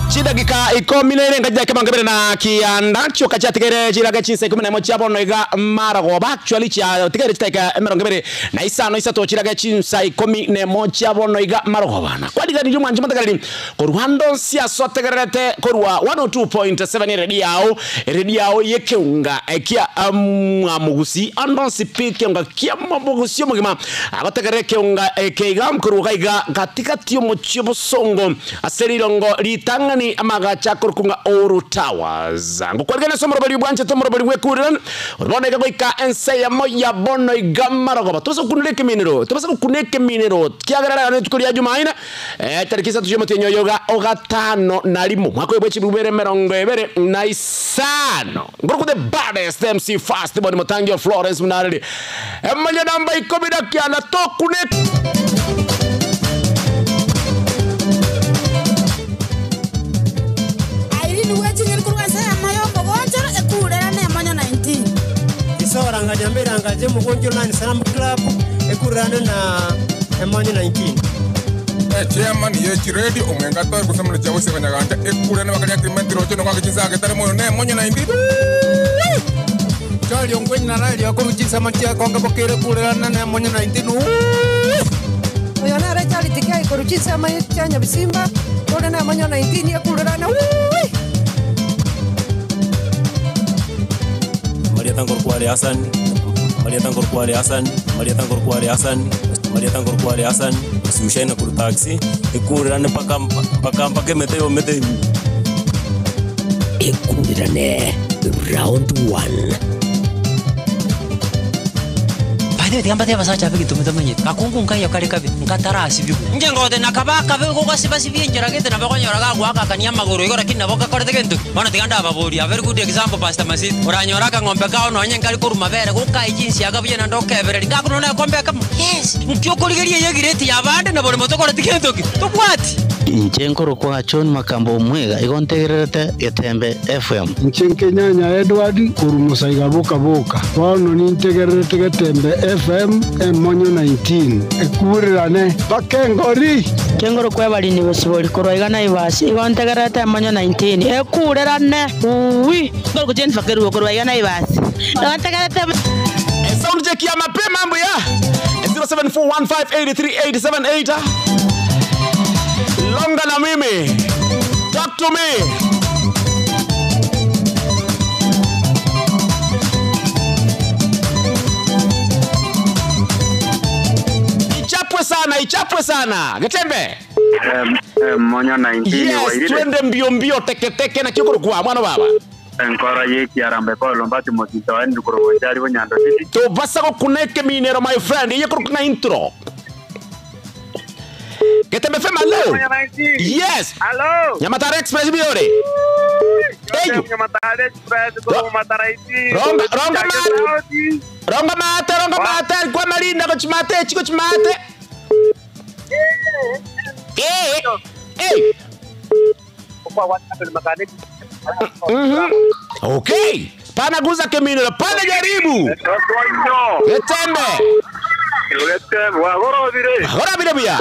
Chidagika ikomine ngaja kama ngabere na kianda choka chatigere chiraga chinse kumene mo chabono iga marago actually cha tigere chitaka emero ngabere na isano isato chiraga chinsa ikomine mo chabono iga marago bana kwa diga ndi mwanji matagali ko Rwanda sia sotegerete ko rwa 102.7 radio yekeunga ekia amugusi andonsi pike nga kia mabugusi mugima abategere keunga ekeiga mkuruga iga katika tio mo chibo songo aserirongo litangani amagacha kurukunga Oru Towers ngukwarigana somoro bali bwanche tomoro bali wekuran urabona goika enseya moya bono igamarago tuso kuneke minero tuso kuneke minero kiagarara ne tukuri ya Jumaina tarikisa tujomotenyo yoga ogatano na limu mwako yebwechi bubere merongo ebere na isano nguruku the baddest MC fast body Motangio Florence Munareli emanya namba ikomida kiana to kunek Isora ngajambira ngaje mugonjo nani Salam Club ekurana na Emani 19 chairman yechi radio omwenga to kusamula chawo se banyaganda ekurana bakanya agreement rojo no kwakichinza ketare moyo ne Emani 19 Kali ongwenyi na radio akuruchisa mantia konga bokere kurana na Emani 19 Oyana re charity kai kuruchisa mantia Nyabisimba kurana na Emani 19 ekurana Maria Tangor Kuali Hasan, Maria Tangor Kuali Hasan, Maria Tangor Kuali Hasan, Maria Tangor Kuali Hasan, Sushaina Kuru taxi, ekurane pakam mete. Ekurane round 1. Ade tiamba tiamba sacha bigi tumetamanye kakungu nkai yakare kabe nkatarasi bibu njengote nakabaka be ko kwasibasi binjira gete nabakonyora gagwaka kanyama goro igora kinaboka korete gento bana tiganda ababuri a very good example Pastor Masit uranyora ka ngombe kao no nyenkali kuru mabere ko kai jinsi agabuye na ndoke ebere ngakuno na kombe kama yes mkyokoligerie yegireti yabande na bole motokora tigento to what Nchenkoro kwa John Makambo mwega igontegerete Getembe FM Nchenkenyanya Edward kurumusa igaboka boka wano nintegerete Getembe FM Emonyo 19 ekurirane bakengori Kengoro kwa bali ni bosibori koroigana ibasi igontegerete Emonyo 19 ekurirane uwi ngoko jen fakeru koroigana ibasi igontegerete sound check ya mapema mambo ya 0741583878 Longa na mimi. Talk to me. Ichapwe sana. Getembe. Monya 19 yes, twende mbio teke na kikuru kwa mwana baba. Enkora yeki arambe ko lombati motito andi kurojari wanyando titi. To basa ko kuneke minero my friend. Yekuru kuna intro. Getembe FM hello. Yes. Hello. Nyamatare Express biore. Nyamatare Express ko mataraiti. Ronga mate kwa malinda ko chimate chiko chimate. Kwa WhatsApp mechanic. Okay. Pana guza kemino, pana jaribu. Getembe. Agora vire bia.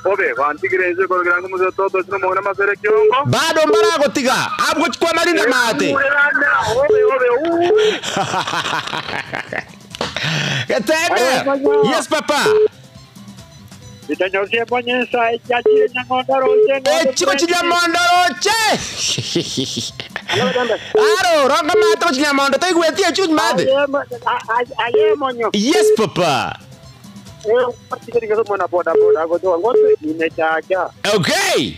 Obe, wantigireze ko grango muzo todo sino mona masere kyongo. Bado mbarago tiga. Abgo kwa malinda mate. Obe. Getembe. Yes papa. Itanyosia ponyensa ichachi nyangonda roche. Chiko chinyamonda roche. Aro, ronga mate ko chinyamonda taigwetie chuch mate. Aye monyo. Yes papa. Okay.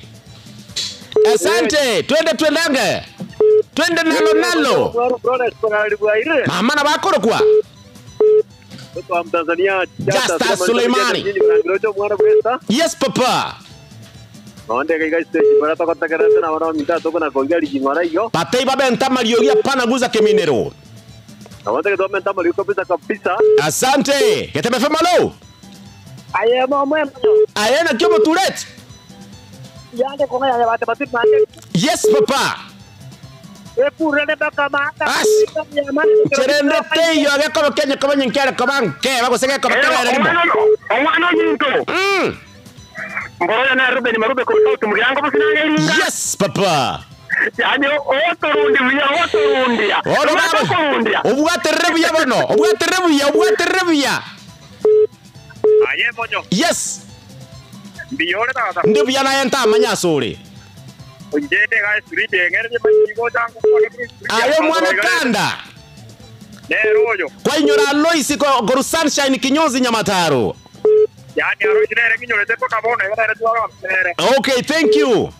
Asante. Twende. Twende nalo. Mama na bakoro kwa. Justa Suleimani. Yes papa. Patei babenta mariogia pana guza keminero. Asante. Getembe FM malo. Aye na kyomo turet. Yes papa. Cherende teyo ageko Kenya kama nyinkere kama nke bako sege kama kama rimo. Ngoro na Ruben marube ko sauti muriango busina ngiringa. Yes, papa. Yani otorundi ya. Ubwaterebuya bano. Ubwaterebuya. Aye monyo. Yes. Biyore tata. Ndibuya na yenta amanyasore. Ujende ga street engere manyigo dangu ko. Ayo mwana kanda. Neroyo. Kwa inyora Loisi ko Sunshine Kinyozi Nyamataro. Yani arojinere kinyolete ko kabona ngere tuwa mere. Okay, thank you.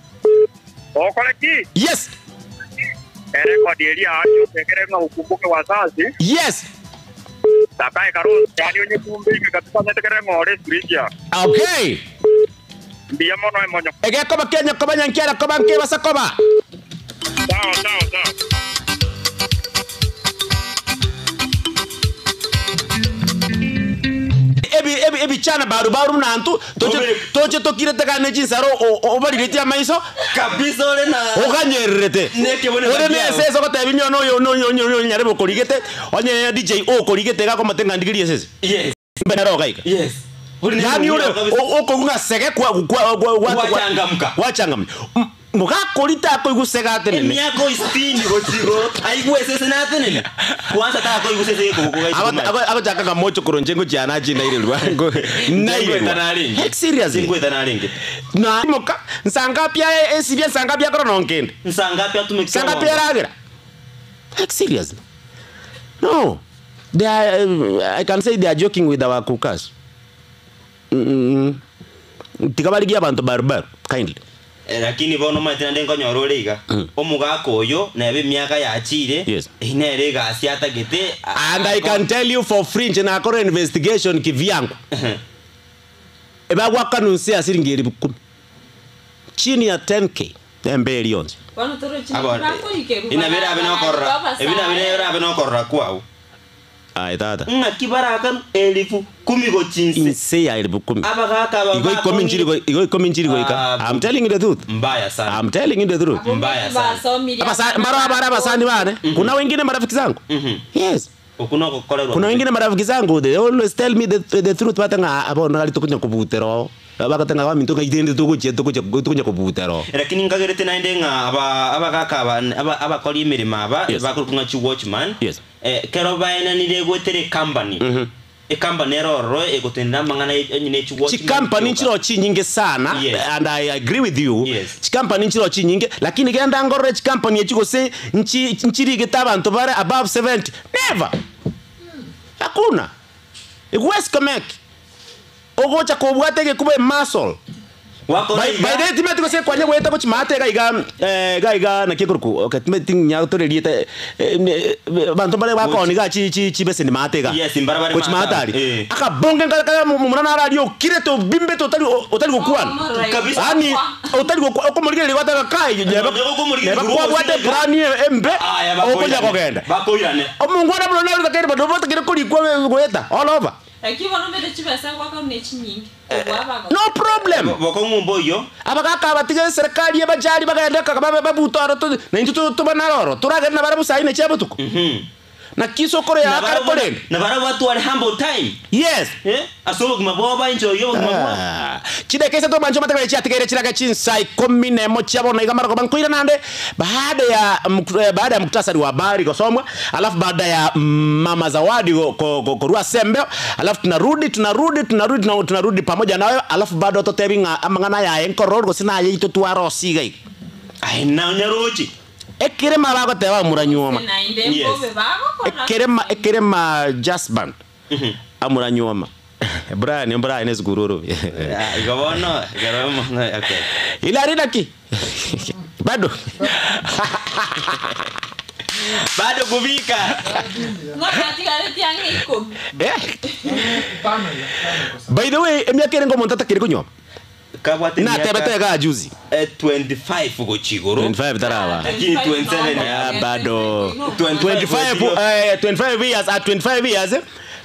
Okoleki. Yes. Ere kwa dieri acho ngere nga ukumbuke wazazi. Yes. Takai karo yani onye kumbe kabisa netekere ngore street ya. Okay. Ndiye mono emonyo. Ege koba Kenya koba nyankera koba nke basakoba. Sawa. Ebi chana baru mnantu toje tokire tekane chinsaro obalirete amaiso kabisa ole na oganyerete ore nese so kotebi nyono nyare bokorigete onye DJ okorigete ga komatenga ndigiri sese yes benero gaika yes yani ule okogunga sege wachangamka mugakorita ko igusega atene miako 60 gotigo aigwesese na atene kwanza ta ko igusese ko abachaka mocho koronjengo jana jina ile lwango naile serious ngwetanaringe na moka nsanga pia esibia nsanga pia koro nonkende nsanga pia tumekisa nsanga pia ragira serious no they are, I can say they are joking with our cookers tikabaligia abantu barbar kindly lakini bono matena ndengo nyororega omugako oyo nebe miaka yachire inere gasi atagete and I can tell you for fringe na akora investigation kivyangu ebagwa kanunsi asiringeri bukumi chini ya 10k mbeli yonse bano torochi inabera abenokorra kwao ai tata ngakibarakan 10,000 go chinsi inse ya 10,000 abagaka baba igo kominjiri go ika I'm telling you the truth mbaya sana I'm telling you the truth mbaya sana mara basani bane kuna wengine marafiki zangu yes kuna wengine marafiki zangu they always tell me the truth batanga abona gali tukunya kubutero bakatanga wa mintoka idende tukunya kubutero lakini ngagerete naende nga abagaka abakoli imirima bakukunga chi watchman kero baena nire gwetere company company eroro egotenda mangana nyine chi watchman company chiro chi nyinge sana and I agree with you chi company chiro chi nyinge lakini genda ngorre chi company echiko se nchiri getabantu bare above 70 never hakuna igwes comek ogocha kobwatege kube muscle by the time to say kwanye gweta ko chimate gaiga na kikuruku okatimeti nya toreriete bantu bare bakoni ga chi bese ni mate ga yes imbarabare ko chimatari aka bonge ngaka mumuna radio kireto bimbe totali gukwana kabisa ani otali okomurigere ligwata kai neba ko bwate brani embe okonya kogenda bakoirane omungwana buno na rukakere badobota kire kuri gweta all over no problem bokongumbo yo abagaka batige serikali yabajali bagaendeka babutoro na intu tubanaroro turagenda barabusaine cyabutuko na kisokoro ya karepole na bara watu wale humble time yes asobo gmaboba injo yo gmaboba chidekese to manjo matakale chatigere chiraga chinsai komine mochabo igamara ko bankoira nande baada ya muktasari wa habari kusomwa alafu baada ya mama Zawadi ko rua sembe alafu tunarudi pamoja nayo alafu bado totebinga amangana ya enkororo ko sina yito tuaro sigai ai na nyarochi ekirema bago tewa muranyoma ekirema just band amuranyoma Brian ezigururu igabono okay ilari daki bado kubika by the way emiakere ngo montata kire kunywa kabwate na tebete ga juzi 25 go chigoro 25 tarawa lakini 27 bado 25 years at 25 years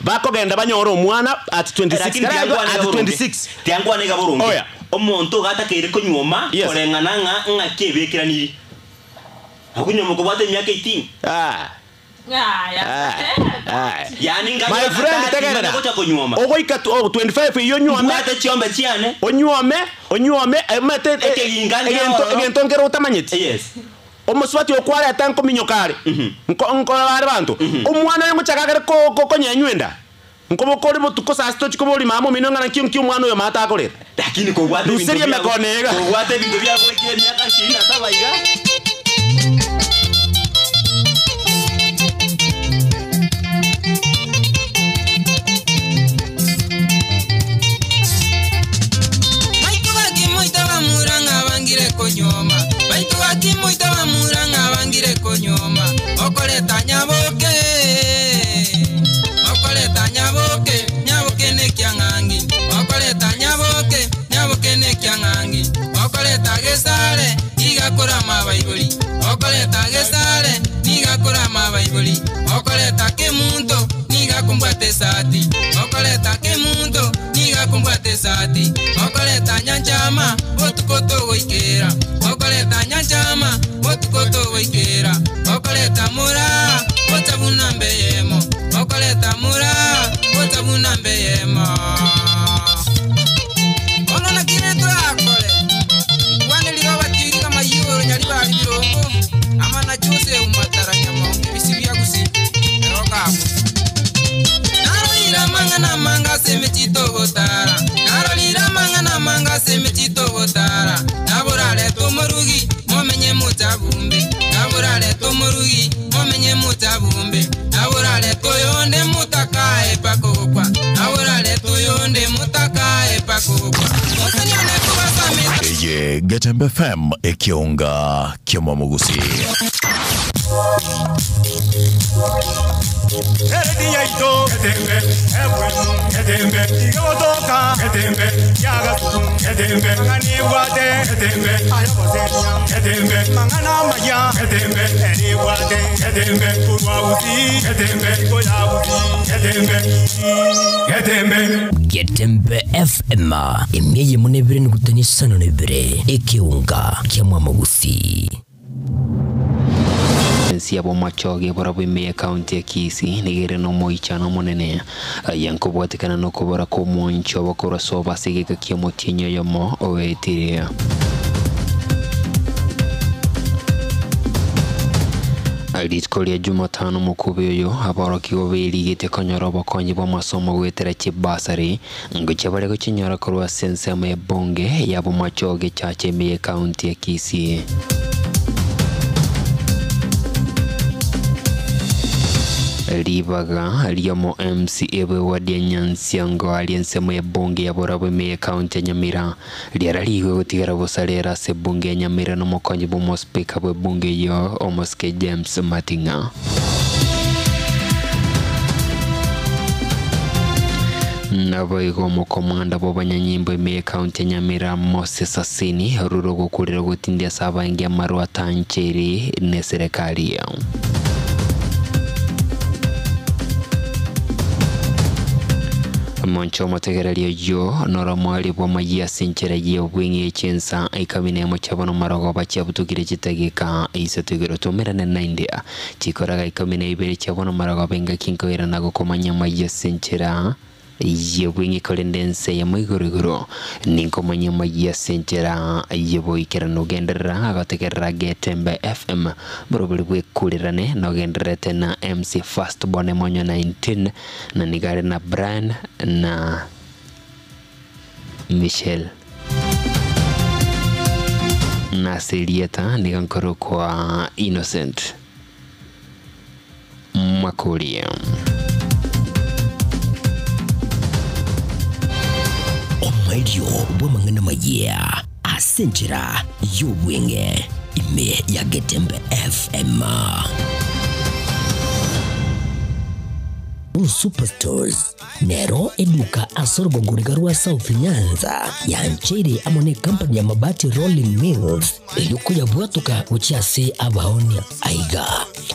bako genda banyoro omwana at 26 tiangu anega burungi omuntu gata kire kunyoma korengana nga kebekiraniri akunyoma ko bwate myaka 18 Yani my friend tegerera ngocha kunyoma ogo ikatu 25 iyo nyome ate chiombe chiane onyome mate egento ngero utamanyiti yes omuswati okwara tanko minyokare nko bari bantu omwana ngo chakagere ko nyenywenda nkobo kori botuko sasto chikobori mamo minonga nkyo mwana yo mata akorera lakini ko gwate bintu bya mekonega ko gwate bintu bya kwekye myaka 27 iga Konyoma okoleta nyaboke ne kyangangi okoleta nyaboke ne kyangangi okoleta gesale igakora mabaibuli okoleta gesale igakora mabaibuli okoleta kemunto nigakumbate sati okoleta kemunto nigakumbate sati okoleta nyanchama otukoto goikera okoleta nyanchama otukoto goikera okoleta mura otabuna mbeyemo okoleta mura otabuna mbeyemo ono na kire twakole wane liwa batiri kama yoro nyali bali birongo ama na chose umatara nyama bisibya gusi eroka narolira manga semechito gotara narolira manga semechito gotara naborale tomorugi momenye mutabumbe naborale tomorugi momenye mutabumbe naborale toyonde mutakae pakokwa naborale toyonde mutakae pakokwa mutanyane kubasame Eye Getembe FM ekiunga kimomugusi Eredi yaito Getembe ebwenu Getembe igotoka Getembe yagatu Getembe mangani wate Getembe ayabosenya Getembe mangana maya Getembe eri wate Getembe kurwauti Getembe koyauti Getembe FM emyeye munebire nigutanishana nebire ekiunga kyamwamugusi Siabo machoge borabwime county ya Kisii nigere no moichano monene yanko bwatikana no kobora ko moncho bakora soba sigeka kiemotinyo yomo owetiria Alitokolia Jumatano mukubi uyu aboroki obeli gite konyoro bakonyi bo masomo gwetera kibasari ngocha bare ko kinyora korwa sense ya bonge yabo machoge chache me county ya Kisii Ribaga Liamo MCA wadia Nyansiango aliensemo ya bonge ya borabu me county Nyamira liara liwe gutigara busalera se bonge Nyamira no mokonyi bo mospeka bo bonge yo omoske James Matinga Nabo igomo komanda bo banyanyimbo me county Nyamira Moses Asini ruro gukurira gutindia saba ingia marwa tancheri ne serikali ya Moncho mategererio yo nora mwali bwa magia senchera ye bwingi chensa ikamine mo chabano marogo bachi abutukire chitegeka isetugiro tumerane naindia chikoraga ikamine ibere chabano marogo benga kinko era nago komanya magia senchera ye bwingi kolendense ya mwiguruguro ninko manya magia senchera ye boikera no gendera agategera Getembe FM borobuli bwe kulirane no gendera tena MC Fast Bone Monyo 19 na nigare na Brian na Michelle na Selieta nigankoro kwa Innocent Makuria Omadio bwamangana magia asenjira yubwenge ime ya Getembe FM Uru Superstores nero eduka asorgo ngurigarua South Nyanza ya nchiri amone company ya mabati Rolling Mills ilikuya bwatuka uchiase abahonia aiga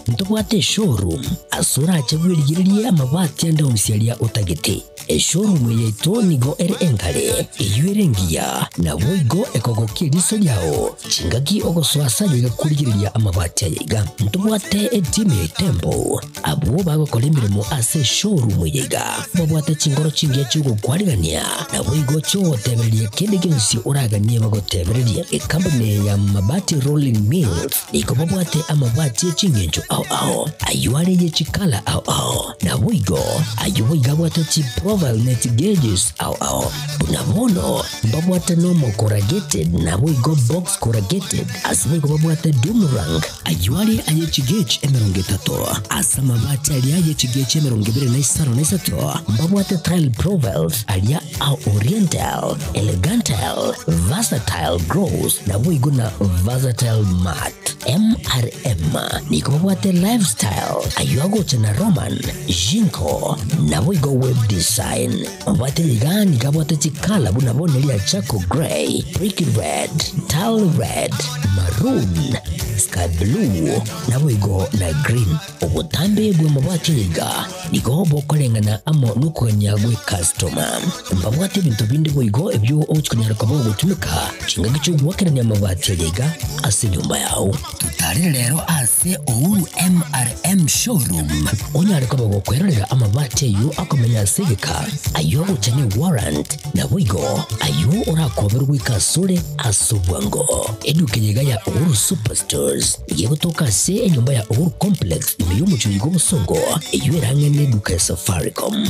ntobwate showroom asura achagwirigirie amabati anda umsialia utagete showroom yeto nigo engale iyuerengia na boigo ekogokie liso yao chingaki ogoswasa yiga kurigiriria amabati yiga ntobwate etime tempo abo bagokora imirimo ase showroom yiga babwate chingoro chingiye cyugo kwarigania na boigo cyo tebererie kende gensi uraganie bagotebererie company ya mabati Rolling Mills niko babwate amabati chingenjo ao ayuare ye chikala ao na boigo ayuiga bwate chi profile net gauges ao bunabono babwate normal corrugated na boigo box corrugated asimigo babwate Dumarang ayuare aye chigage emerongetato asama bati ali aye chigage emerongibere na isaro na isato babwate tile profiles alia au oriental elegantal versatile grows na boigo na versatile mat MRM niko babwate lifestyle ayuago chana Roman Jinko na boigo web design babwate ligani kabwate chikala bunabone lia chako gray brick red tile red maroon sky blue na boigo na green obutambe bwe mabwate liga niko bokolengana amo nukonyagwe customer babwate bintu bindi boigo ebyo ochikonyara kabo gutumika chinga gicho gwakeranya mabwate liga ase nyumba yao tutari rero ase Uru MRM showroom onyare kabo gukwerera amabwate yu akomenya segeka ayo uchane warrant na boigo ayo urakoberwa ikasure asubwango edukenyega ya Uru Superstores yegotoka se enyumba ya Uru complex imeyumucho yigo musongo eyuerange neduka ya Safaricom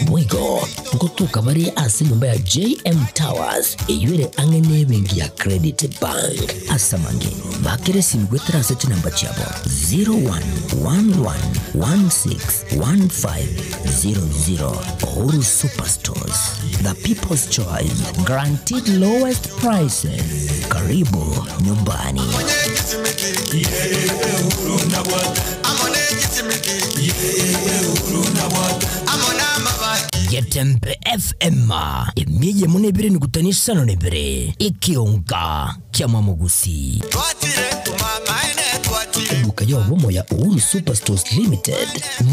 boigo ngotoka bari ase nyumba ya JM Towers eyuere ange nebengi ya Credit Bank asamange bakere simgwetera ase namba chabo 0111161500 Uru Superstores, the people's choice, guaranteed lowest prices. Karibu nyumbani. Getembe FM imiye munebire nigutanisha no nebire ikionga kyama mugusi eduka yobomo ya Uru Superstores Limited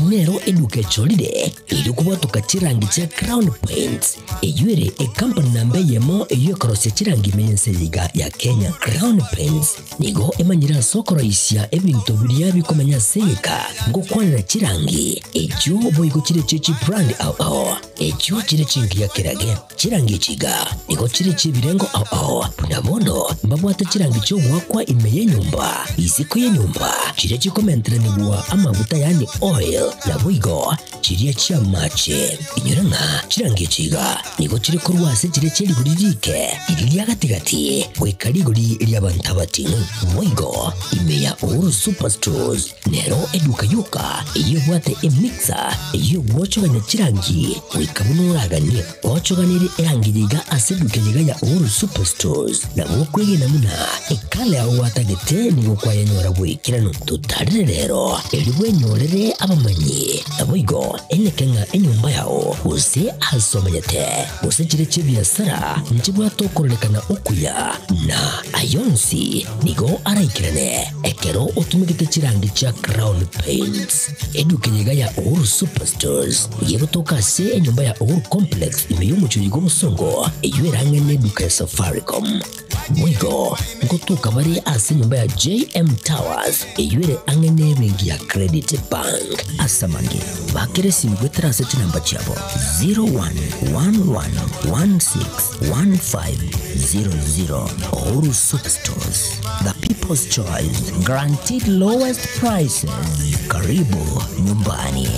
nero eduka cholide ili kubwatuka chirangi cha Crown Paints eyuere company nambe yemo eyokorose chirangi menyense liga ya Kenya. Crown Paints nigo emanyira sokoro isya ebintu biriya bikomanya seka ngo kwanira chirangi ejo boigo chire chichi brand ao ejo chire chingi ya kirage chirangi chiga nigo chire chibirengo ao punabono mbabwata chirangi cyo wakwa imeye nyumba isiko ye nyumba chire chikomentre nibwa amavuta yani oil na boigo chire chia mache inyuranga chirangi chiga nigo chire korwase chire chiri guririke iriya gatigati wekarigori iriya bantabati boigo imeya Uru Superstores nero eduka yuka iyo bwate emixer iyo gwochoganya chirangi wikabunuraganye gwochoganire erangiriga asedukejega ya Uru Superstores na bokwege namuna ekale aho watagete nigo kwayanyora bwikirano tutarire rero eribwenyorere abamanyi aboigo enekenga enyumba yao use asomanyete use chire chibiasara nchibwa tokorelekana ukuya na ayonsi nigo araikirane ekero utumikite chirangi cha Crown Paints edukejega ya Uru Superstores yegotoka se enyumba ya Uru Complex imeyumucho yigo musongo eyuerange neduka ya Safaricom boigo ngotuka bari ase nyumba ya JM Towers eyuere ange nebengi ya Credit Bank asamange bakere simgwetera ase namba chabo 0111161500 Uru Superstores, the people's choice, guaranteed lowest prices. Karibu nyumbani.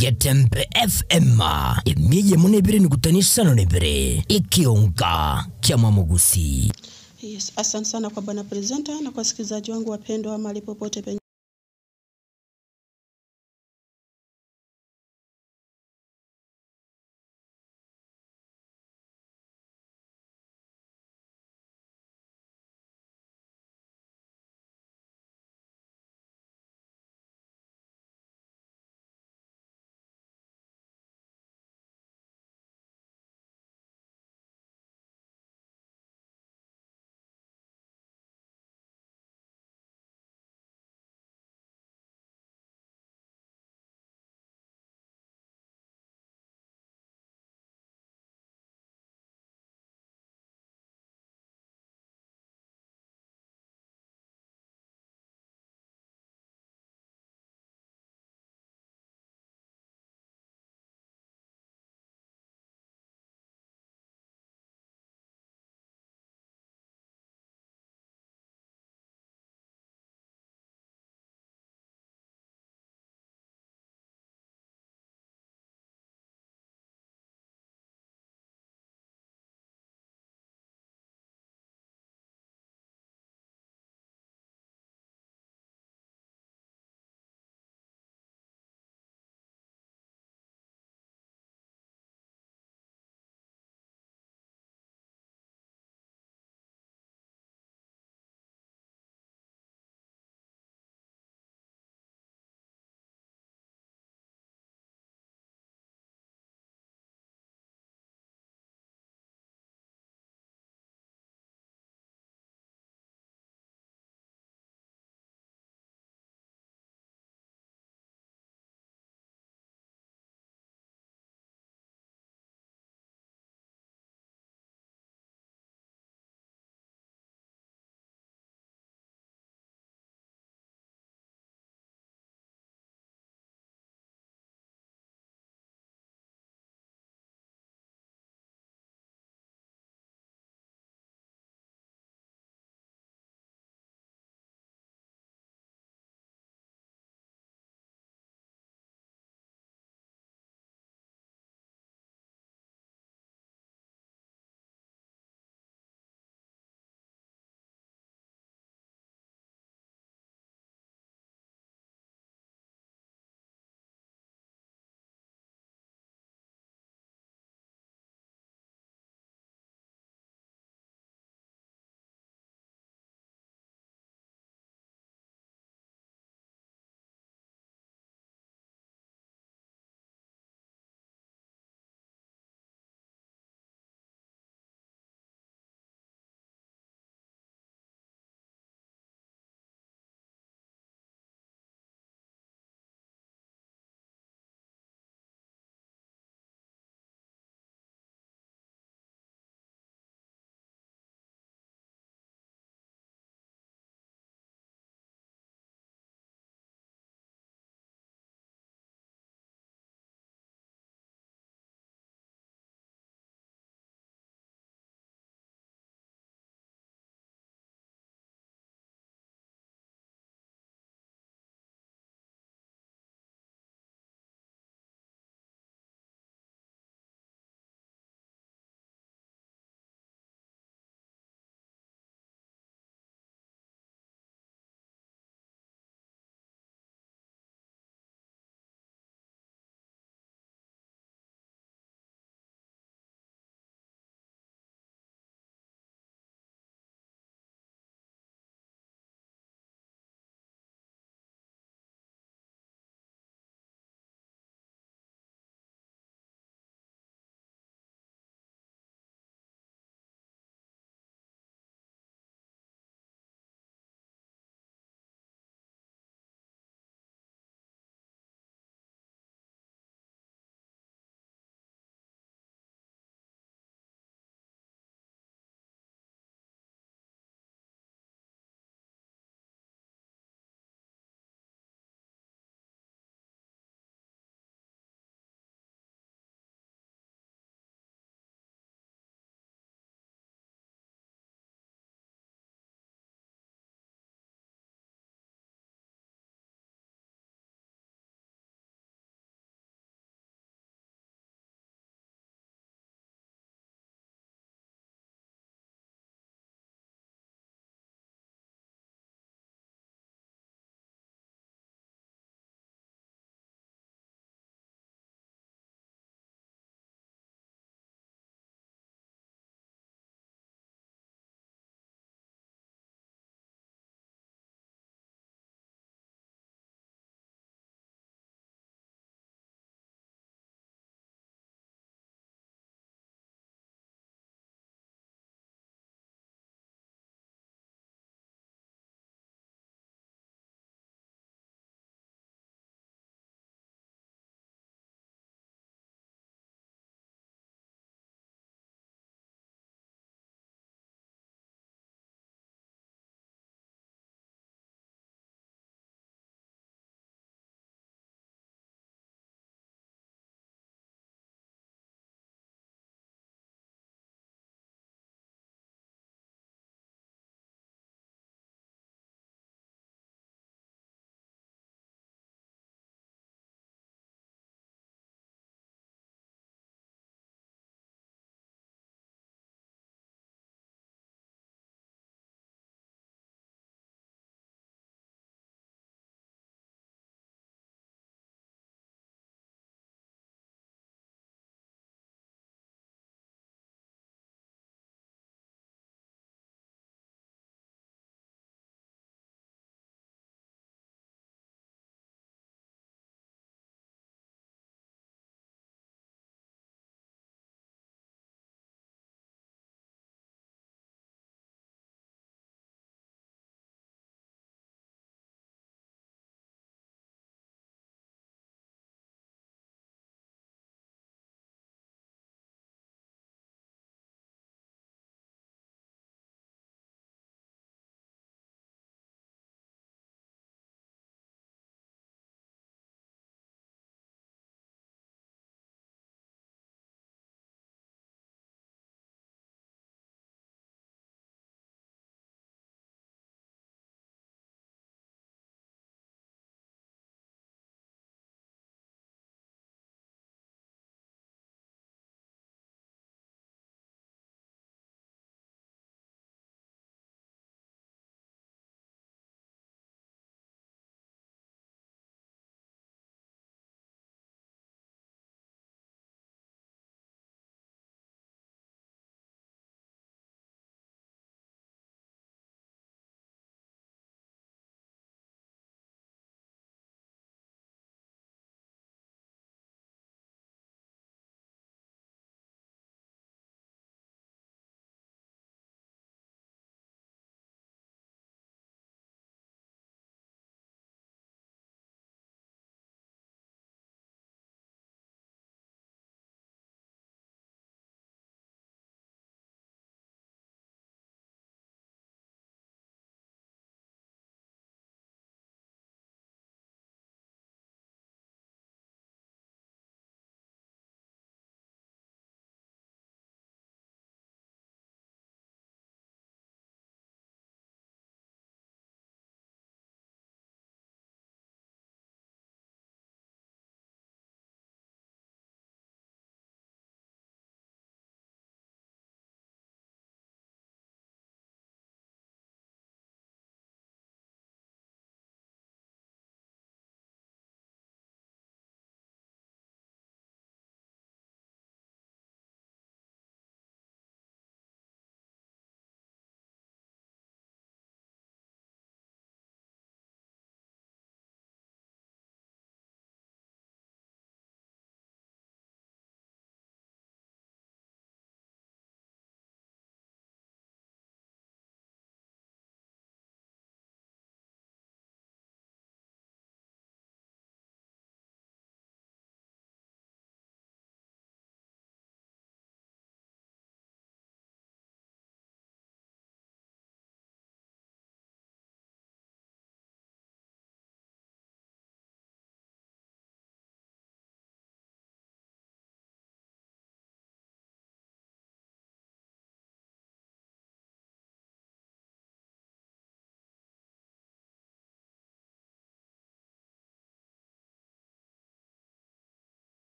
Getembe FM imiye munebire nigutanisha no nebire ikionga kyama mugusi. Yes, asante sana kwa bwana presenter na kwa wasikilizaji wangu wapendwa mahali popote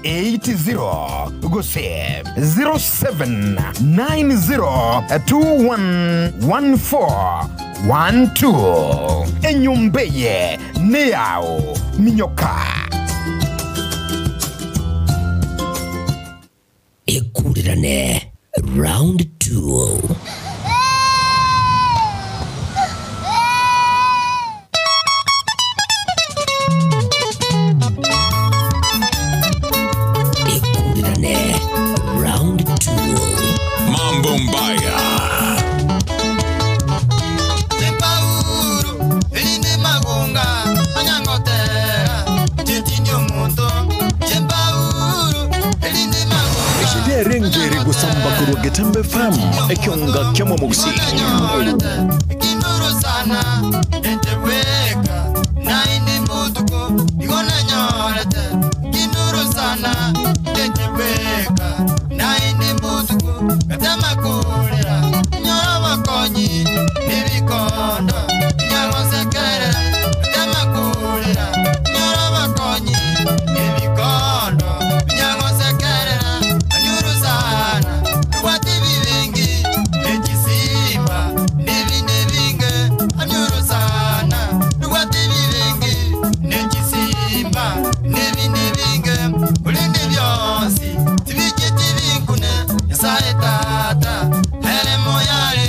01930180 Gose 0790211412 Enyumbeye Neao Minyoka Ekurirane Round 2. Round 2. Mambo Mbaya. Tempauro, eline magonga, anyangotera, tetinyo moto. Tempauro, eline magonga. Ishide rengeri gusamba kuru Getembe FM ekionga kemo mugusi. Kinuru sana, enteweka, na ine mutuko, igona nyorete. Kinuru sana, enteweka, na ine mutuko, katama kurira, nyora makonyi, nibikondo, nyaro sekere, katama kurira, nyora makonyi, nibikondo, nyaro sekere, anyuru sana, wati vivengi, nechisimba, nevinge, anyuru sana, wati vivengi, nechisimba, nevinge, ulinde vyosi, tivike tivinkune, yasaye tata, hele moyale,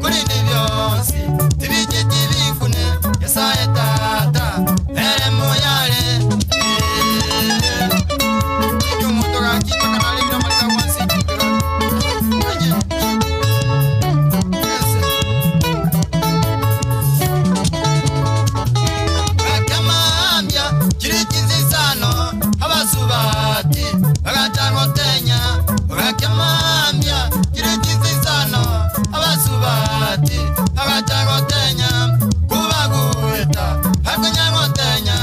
kulinde vyosi, tivike tivinkune, yasaye tata, hele moyale. Yumuto kakita kanali na malika wansi, Bakamambya kirikinzi sano abasubati bagatangotenya bakamambya kirikinzi sano abasubati bagatangotenya kubagueta bakanyangotenya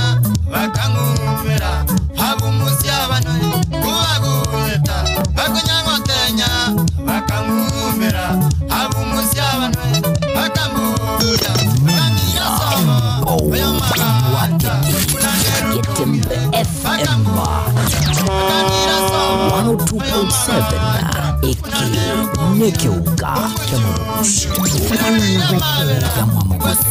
bakangumira habumusi abano kubagueta bakanyangotenya bakangumira habumusi abano bakambuya Getembe FM 102.7 Eki Nekeuka Kemurushi Kamamugusi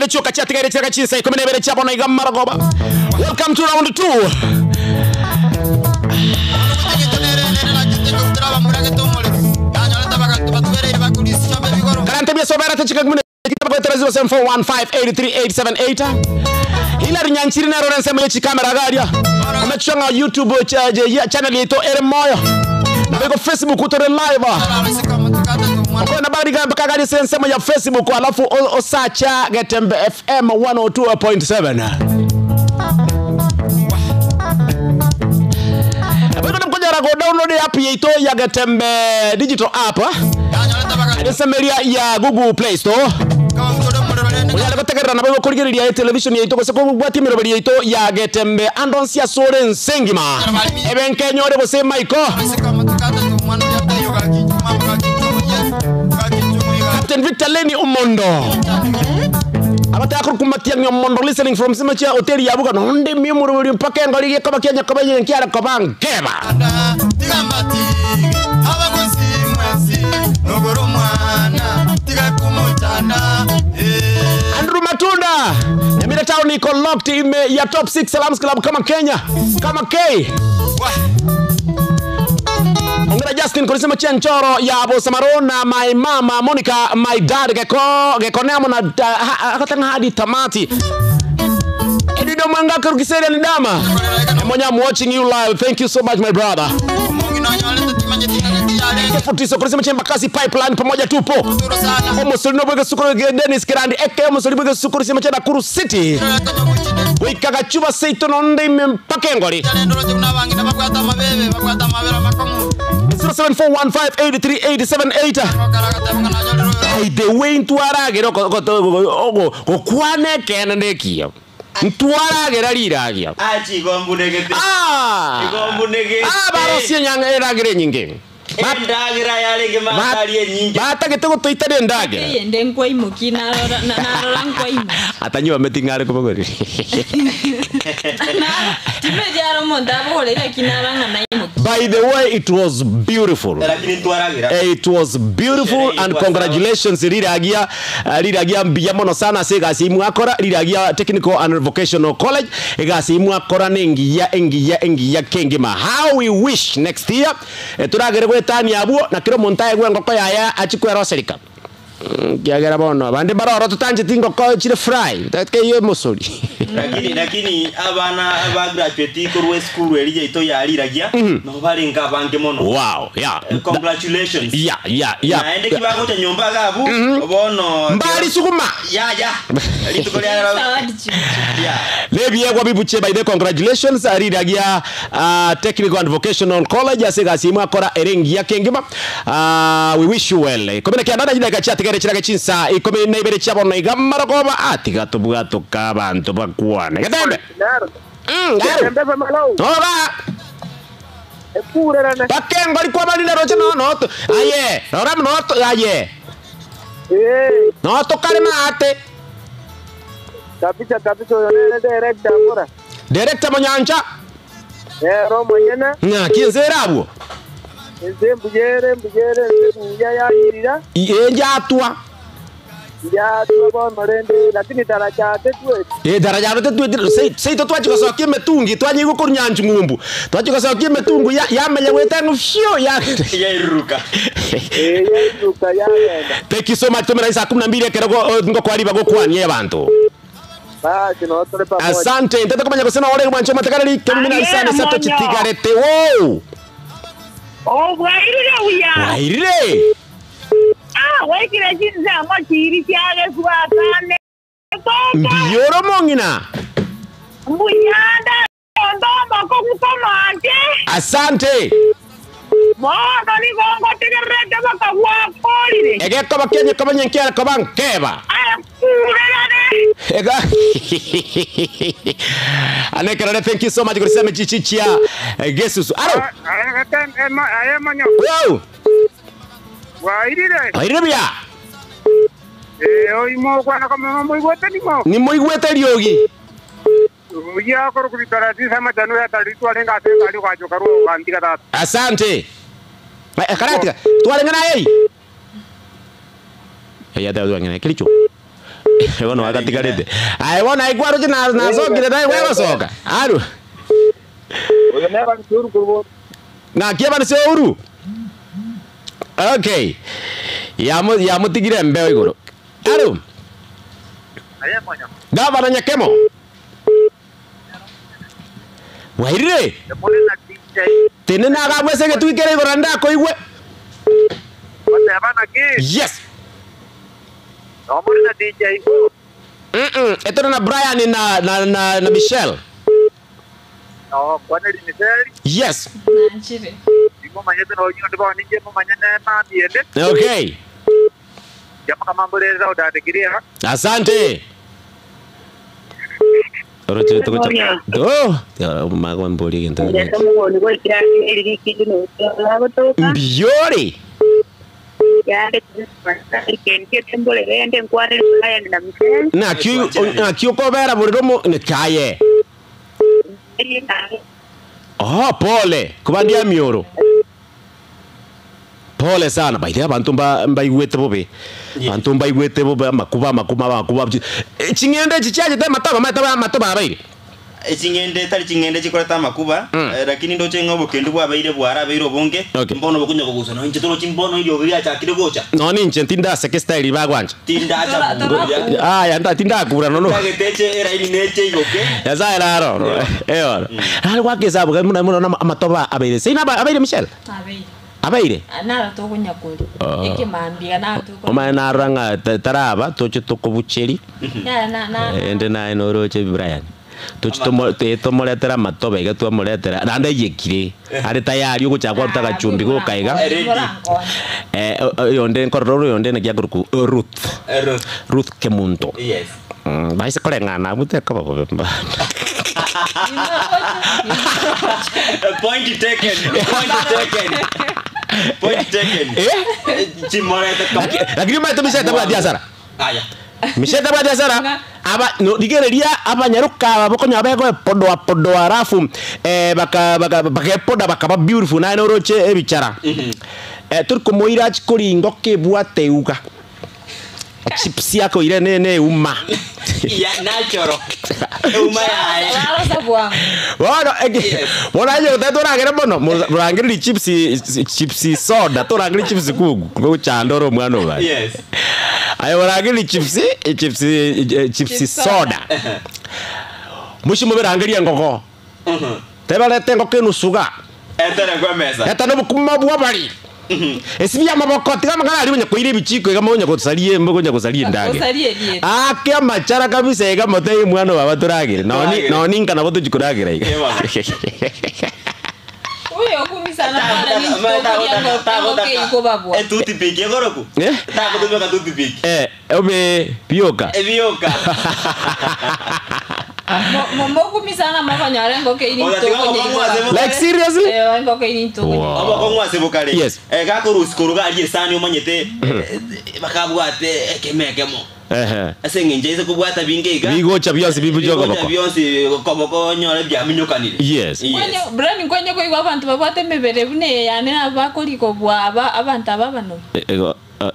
chuka cha tigere chaka chinsa 12 cha bono igamara goba. Welcome to round 2. Karante bia sobera tachika kumune kitaba 0741583878. Ila rinyanchiri na rora nsema yechi kamera garia. Umechonga YouTube channel yetu ere moyo. Na bego Facebook utore live. Kwa na bari gamba kagari sema ya Facebook alafu osacha Getembe FM 102.7. Bego namkoja go download app yetu ya Getembe digital app. Adesemeria ya Google Play Store. Oya lekotekerera na bego kurigereria ya television yetu ko seko bwati miroberi yetu ya Getembe andonsia sore nsengima. Ebenkenyo de bose Michael. Captain Victor Leni Umondo. Abata kumatia Umondo listening from Simacha hotel ya buka nonde mimuru mpaka ngari kama Kenya kama nkiara kaba ngeba. Tigambati abagusimwasi nogoro mwana tigakumutana Andrew Matunda Nyamira Town iko locked ya top 6 Salams Club kama Kenya kama K. Ongera Justin kulisema chenchoro ya Abo Samaro na my mama Monica my dad geko nemo na akatanga hadi tamati. Edido Mwanga kurukiseri ni dama. I'm watching you live. Thank you so much my brother. Kefutiso kulisema chemba kasi pipeline pamoja tupo. Omusuri bwege sukuru Dennis Kirandi eke omusuri bwege sukuru sema chena Kuru City. Wikaga chuba seito nonde mpake ngori. 0741583878. By the way ntwaragero go kwane kenandekia. Ntwaragera liragia. Achi gombunegete. Gombunegete. Barosie nyanga eragire nyinge. Ndagira yarenge makarie nyinge. Batagete gutoitare ndagira. Yende nkwaimo kinarora narora nkwaimo. Atanywa metingare kubagori. Timejaro mondabo holera kinaranga naimo. By the way, it was beautiful. It was beautiful and congratulations Liragia mbiyamono sana segasimu akora Liragia Technical and Vocational College egasimu akora nengiya kengima. How we wish next year turagere gwetani abuo na kiro montaye gwengoko yaya achikwera serika. Kiagera bono bande baroro tutanje tingo ko chire fry tatke ye musori. Lakini abana abagraduate ko school elije ito ya Liragia no balinga bange mono. Wow, yeah. Congratulations. Yeah. Na ende kibago cha nyumba gabu bono. Mbali sukuma. Ya. Litukolia. Yeah. Lebi yegwa bibuche by the congratulations Liragia Technical and Vocational College asegasimu akora erengia kengima. We wish you well. Komena kiandana jina kachati kere chirage chinsa ikome naibere chabono igamara goba atiga tubugato kabantu bakwane Getembe Getembe malo oba ekurerane bakengo likwa balina roche no aye ora mnoto aye no tokale mate kabisa yone director Manyanja Romo nyena nya kinzerabo mbujere ya yirira atwa ya bono rende lakini daraja tetu daraja tetu sei to twachika sokie metungi twanyi gukuru nyanju ngumbu twachika sokie metungu ya menya wetangu fio ya iruka ya thank you so much tumira isa 12 kerego ngo kwariba gokwanye abantu basi no tole pamoja asante ndata kumanya kusema ole mwancho matakali kemina isana sato chitigarete wow wairire uya. Wairire. Waikire chinza machiri tiage swatane. Mbiyoro mongina. Mbuyanda ndoma ko kutomante. Asante. Mono ni gongo tegerete baka wakolire. Ege kaba kenye kaba nyenkera kaba nkeba. Ega. Anekera thank you so much for saying chichichia. Jesus. Aro. Manyo. Wow. Wairire bia. Oimo kwana kama moigwete nimo. Ni moigwete riogi. Uya koro kubitara sama janu ya talitu alenga te kali kwa jokaru bandika tata. Asante. Karatika. Tualengana yei. Ya dawa ngene kilicho. Bono wakatigarite. Ai wona igwaro na sokire dai wewe soka. Aru. Oyo neba nsuru kurbo. Na kiaba ni seuru. Okay. Ya mutigire mbeo iguru. Aru. Aya monya. Gavana Nyakemo. Wairire. Tene na gabwese getwikere iguru ndako igwe. Wate abana ki? Yes. Omuri na DJ ko. Eto na Brian na Michelle. Oh, kwana ni Michelle? Yes. Nanchire. Iko manyete no yinga ndiko ninje mo manyane na biende. Okay. Jama kama mbeleza udatekiria. Asante. Oroche to kucha. Oh, magwa mboli genta. Biore. Na kiu ko vera buriromo ne kaye. Oh, pole. Kubandia mioro. Pole sana. Baidea bantu mbaigwete bobe. Bantu mbaigwete bobe makuba. Chingende chichaje te mataba abaire. Chingende tali chingende chikoreta makuba lakini ndo chenga bokendu bwa abaire bwara abaire bonge mbono bokunya kugusa no inche tolo chimbono ilio bya chakire gocha. No ni inche tinda seke style bagwanje. Tinda acha. Ya nda tinda kura no. Tageteche era ini neche igoke. Ya zairaro. Hali kwake sabu kana muna amatoba abaire. Sina abaire Michelle. Abaire. Nara to kunya kuri. Eke mambia na to. Oma na ranga taraba toche tokobucheri. Na. Ende na enoroche Brian. Tumoletera matobe gatuamoletera nanda yekire ari tayari uguchagwa rutaka chumbi go kaiga yonde nkororo yonde na gyaguruku Ruth Kemunto. Yes. Baise kolengana muteka babo. Point taken. Chimoreta. Lakini mimi tumesha tabia biashara. Aya. Misheta baada sana aba no digereria abanyaruka bakonya abego podo arafu baka bakaba beautiful na noroche ebichara turko moira chikoringo kebwate uga chips yako ile nene uma ya nachoro uma ya Claro sabwa Bona yo tatora gere mono murangiri chips soda torangiri chips kugu ngo chandoro mwana ba. Yes. Ayo murangiri chips soda. Mushimo berangiri ngoko. Tebalete ngoko nusuga. Etera kwa mesa. Etana bukumabwa bali. Esibya maboko tigama kana ali kuire bichiko ega monya kusalie mbogonya kusalie ndage. Ake amachara kabisa ega moteye mwana baba turagire. Noni nkana botu chikuragire ega. Uyo kumisana bana ni okay iko babwa. Tuti piki goroku. Ta kutumeka tuti piki. Obe bioka. Bioka. Mombo kumisana mafanya rengo ke ini to. Like seriously? Rengo ke ini to. Oba kongwa sebukale. Yes. Gakurusi kuruga ali sani umanyete bakabwate kemekemo. Asengenje se kubwata bingega. Bigocha byose bibujoga bako. Byose koboko nyole byaminyukanire. Yes. Kwenye brand kwenye ko abantu babwate mebere bune yane abakoli ko bwa abantu ababano.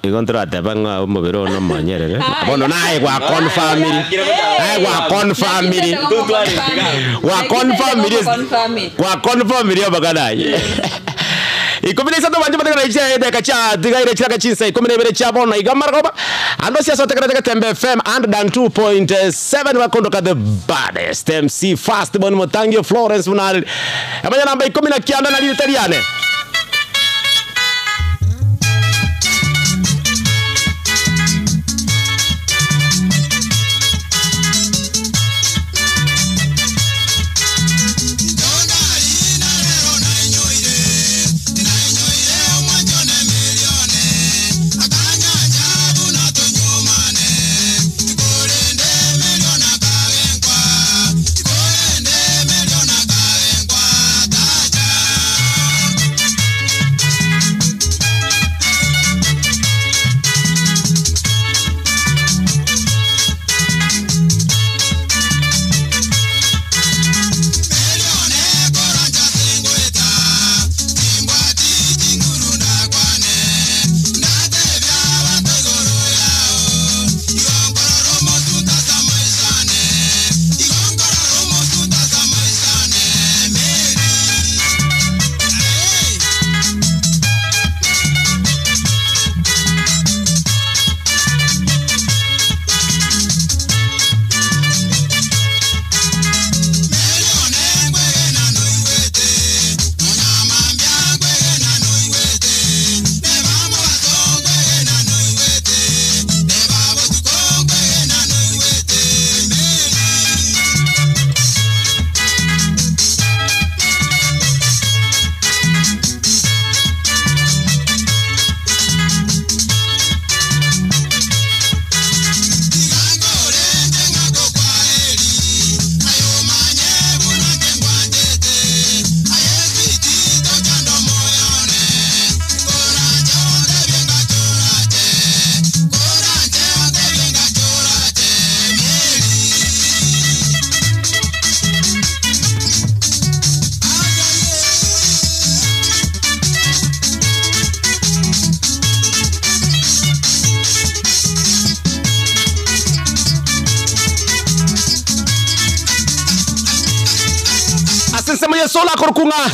Igontra tabanga mubero no manyerere. Bono nae kwa confirm. Kwa confirm bagadai. Ikomine sato banje bataka ichi de kacha digaire chaka chinsa ikomine bere cha bona igamargoba ando sia sote kana Tembe FM and dan 2.7 wakondoka the baddest MC fast bon motangio Florence Munal amanya namba ikomine kianda na litaliane. nsema ya sola korukunga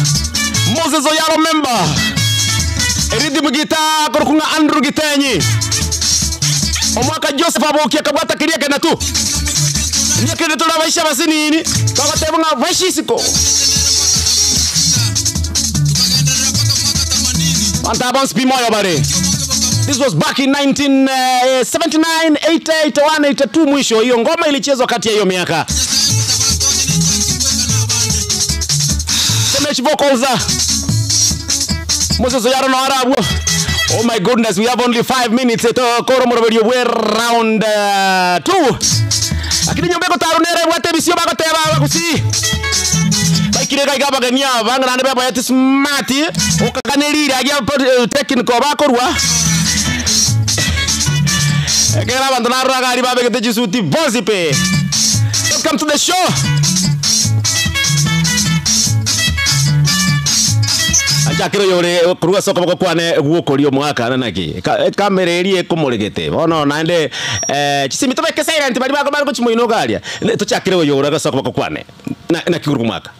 Moses Oyaro member Rhythm guitar korukunga Andrew Gitenyi Omwaka Joseph Abokia kabwata kiria kena tu Nia kene tula baisha basi nini Twakatebunga vashisiko Antabons Pimoyo bare. This was back in 1979, 88, 81, 82 mwisho. Hiyo ngoma ilichezwa kati ya hiyo miaka. Semesh vocals. Moses Oyaro no Arabu. Oh my goodness, we have only 5 minutes to koro video we round 2. Akini nyombeko tarunere wate bisio bakoteba bakusi. Baikirega igaba gania banga nande baba yati smart okakanelira agia technical bakorwa. Ekera abandona ragari babe kete jisuti bozipe. Welcome to the show. Ajakiro yore kuruga soko bako kwane gukorio mwaka nanaki. Kamera eri kumurigete. Bono nande chisimito beke silent bali bako bako chimoino galia. Tuchakiro yore soko bako kwane. Na kigurugu mwaka.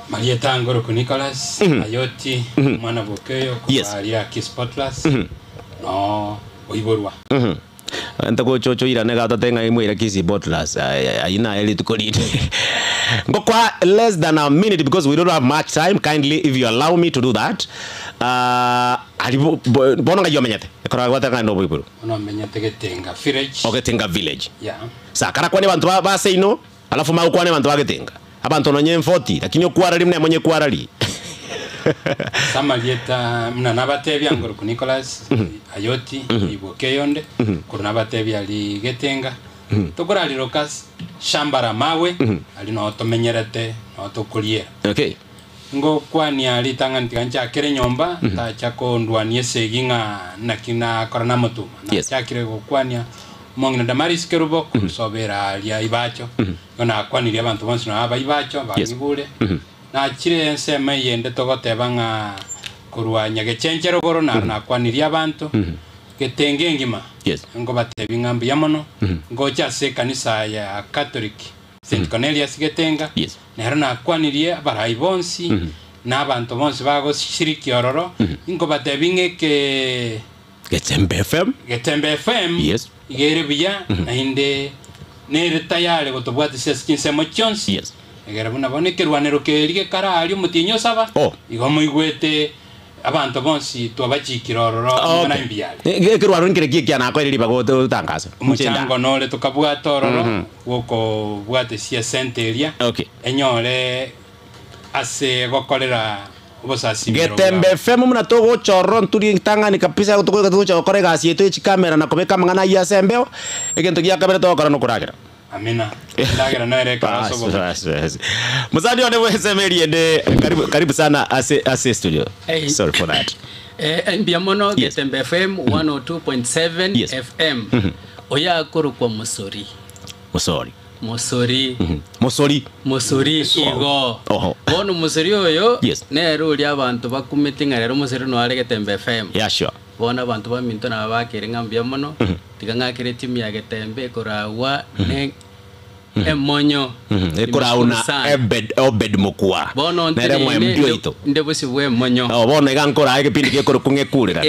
Marieta Ngoroku Nicholas, Ayoti, Mwana Bokeyo, Kubalia Kispotlas. No, Oiborwa. Antako chocho ira nega tatenga imwira Kisi Botlas. Aina eli tukolide. Ngokwa less than a minute because we don't have much time. Kindly, if you allow me to do that. Bono ngayo menyate. Ekora watanga ndo boiburu. Ono menyate Getenga Village. Getenga Village. Yeah. Sakara kwani bantu ba seino, alafu mau kwani bantu ba Getenga. Abantu nonye 40 lakini okwara limwe mwenye kwara li. Samalieta mna nabatebya Ngoroku Nicholas, Ayoti, Ibokeyonde, kuruna batebya ali Getenga. Tokora ali rokas shambara mawe, ali no tomenyerete, no tokuliera. Okay. Ngo kwani ali tangantika nchakire nyomba, ta chako ndwanie seginga nakina korana mutuma. Na chakire go kwani mongina Damaris Kerubo kusobera ali ibacho. Yona kwani lia bantu bonse no aba ibacho bagibule. Na chire nsema yende togotebanga kurwanya gechenchero goro na kwani lia bantu. Getenge ngima. Ngo batebingambi yamono. Ngo chase kanisa ya Catholic St. Cornelius Getenga. Nero na kwani lia barai bonsi. Na abantu bonse bago shiriki ororo. Ngo batebinge ke Getembe FM. Getembe FM. Yes. Igere biya na inde nere tayale gotobwate seskinse mochons. Yes. Egera buna bone kerwanero kerige kara ali mutinyo saba. Igomo igwete abantu bonsi twabachikirororo na imbiale. Kerwaro nkireki kyana ko iri bago tangaza. Muchango nole tukabwata ororo woko bwate sia centelia. Okay. Enyole ase gokorera Getembe FM muna togo chorro nturi tangani kapisa kutoka kutoka korega sieto ichi kamera na kobeka mangana ya sembeo egento ya kamera to korano kuragira. Amina. Ndagira no ereka sobo. Muzadi one wese meri ende karibu sana ase studio. Sorry for that. Mbiamono Getembe FM 102.7 FM. Oya koro kwa Mosori. Mosori igo. Bono Mosori oyo nero uri abantu bakumetinga rero Mosori no ale Getembe FM. Yeah, sure. Bona abantu baminto na bakirenga Mbiamono tiganga kire timu ya Getembe korawa ne emonyo ekora una obed mokua bono nere mwembio ito ndebo sibwe monyo bono igankora ekipindi gekoro kungekurira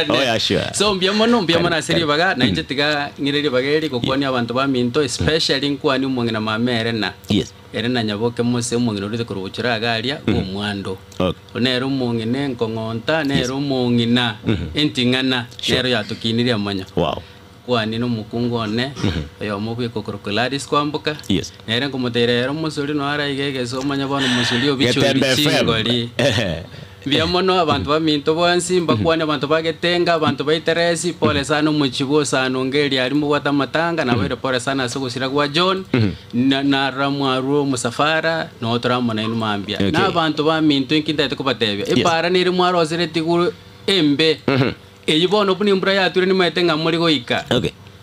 oh yeah sure so Mbiamono aseri baga na nje tiga ngireri bageri kokoni abantu baminto especially nkwani umongena mamere na erena nyaboke mose umongena urite kuruchira garia umwando nero umongene nkongonta nero umongina entingana nero yatukinira amanya kwani no mukungone yo mubwe kokoroklaris kwambuka nere ngomuterero musuli no ara igege so manya bano musuli obicho bichingoli Mbiamono abantu baminto bonsi mbakwane abantu bagetenga abantu baiteresi pole sana muchibo sana ngeli ali mubwata matanga na were pole sana sugusira kwa John na ramwaru musafara no tramo na inu mambia na abantu baminto inkinda tukubatebya ipara niri mwaro zire tiguru embe eyibono puni mbura yature ni maetenga muri goika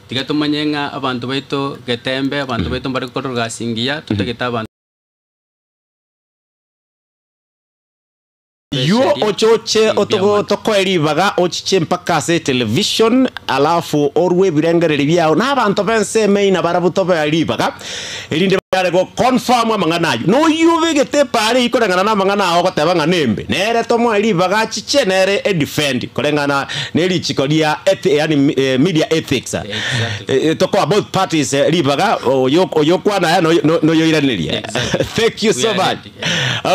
tigatumanyanga abantu baito Getembe abantu baito mbari kotorga singia tutegeta abantu Yo ochoche otoko eribaga ochiche mpaka se television alafu orwe birengere byao na abantu bense meina barabutobe eribaga erinde go confirm amangana no yubegete pare ikorengana na mangana aho gotebanga nembe nere tomo eribaga chiche nere e defend korengana neri chikodia yani media ethics toko about parties eribaga oyo kwana no yoiraniria. Thank you so much.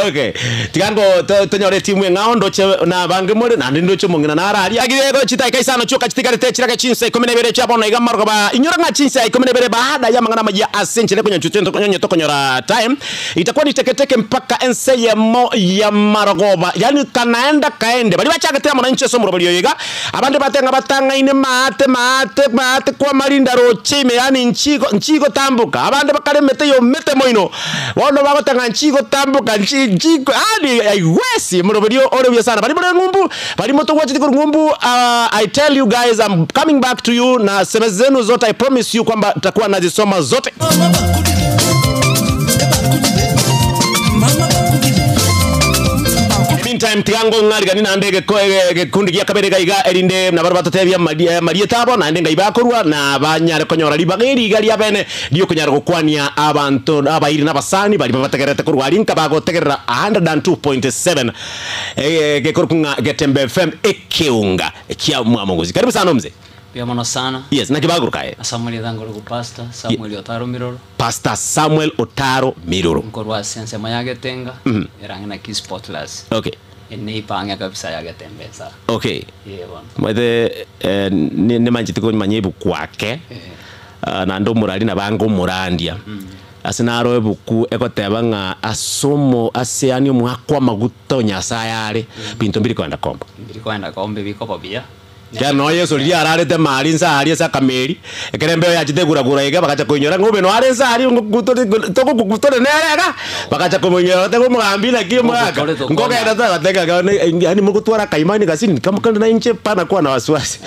Okay tigango tonyore timu ngao ndoche na bange more na ndoche mungina na arari agirego chitaika isano chuka chitikarete chiraka chinse 12 chapo na igamaro ba inyora nga chinse 12 baada ya mangana maji asenchele kwenye chutendo kwenye tokonyora time itakuwa ni teketeke mpaka enseyemo ya Marogoba yani kanaenda kaende bali bachagatea mwananchi so murobali yoyiga abandi batenga batanga ine mate kwa marinda rochime yani nchigo tambuka abandi bakale mete yo mete moino wono bagotanga nchigo tambuka nchigo ali aiwesi murobali ore bya sana bali ngumbu bali moto wachiti ku ngumbu. I tell you guys I'm coming back to you na semezenu zote I promise you kwamba takuwa nazisoma zote. Meantime tiango ngari ganina ndege ko kundi ya kabere gaiga erinde na barabata tebya marietabo na ndenga ibakorwa na banyare konyora libageri gali abene dio konyara gukwania abantu abairi nabasani bali babategerete kurwa linka bagotegerera 102.7 gekorkunga Getembe FM ekeunga kia mwamongozi. Karibu sana mzee. Pia mono sana. Yes, na kibaguru kae. Samuel Dangolo ku Pastor Samuel Otaro Miroro. Pastor Samuel Otaro Miroro. Nkorwa sense mayage tenga. Erangina ki spotless. Okay. Ene ipanga kabisa ya Getembe sa. Okay. Yebo. Mwede ne manjiti ko manyebu kwake. Na ndo murali na bango murandia. Asinaro ebuku ekoteba nga asomo aseani mwakwa maguto nyasayare bintu mbiri kwenda kombo. Mbiri kwenda kombe bikopo bia. Ya no yeso lia ararete mali nsa asa kameri ekerembe ya chitegura iga bakacha kunyora ngube no are nsa ari toko kukutore nerega bakacha kumunyora te kumugambira kimwaka ngoka enda tateka yani mukutwara kaimani kasini kama kanda na inche pana kwa na wasiwasi.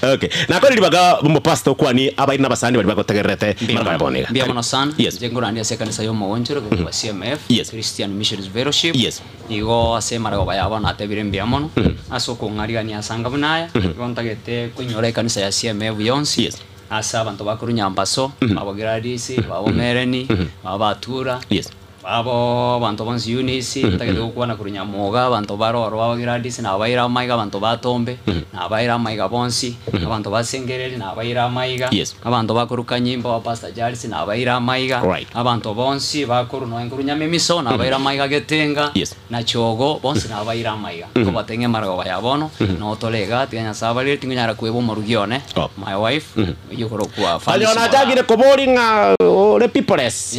Okay na kweli baga mu pastor kwa ni abairi nabasani bali bakotegerete maraka bonega bia mono sana. Yes jengura ndia sekanisa yo monchero kwa CMF Christian Missions Fellowship. Yes igo asema rego baya bana tebire mbia mono asoko ngari gani asanga bunaya gontagete kunyora kanisa ya CMF yonsi. Yes asa abantu bakuru nyambaso abagradisi babomereni abatura. Yes abo bantu bonsi unisi takete ukwana kurunya moga bantu baroro abagradisi na abaira maiga bantu batombe na abaira maiga bonsi abantu basengereri na abaira maiga abantu bakuruka nyimbo wa Pastor Jarisi na abaira maiga abantu bonsi bakuru no enkurunya memiso na abaira maiga Getenga na chogo bonsi na abaira maiga ko batenge margo bayabono no tolega tinya sabali tingunyara kwebo morugione my wife yukoro kwa family ali onatagire koboringa ole peoples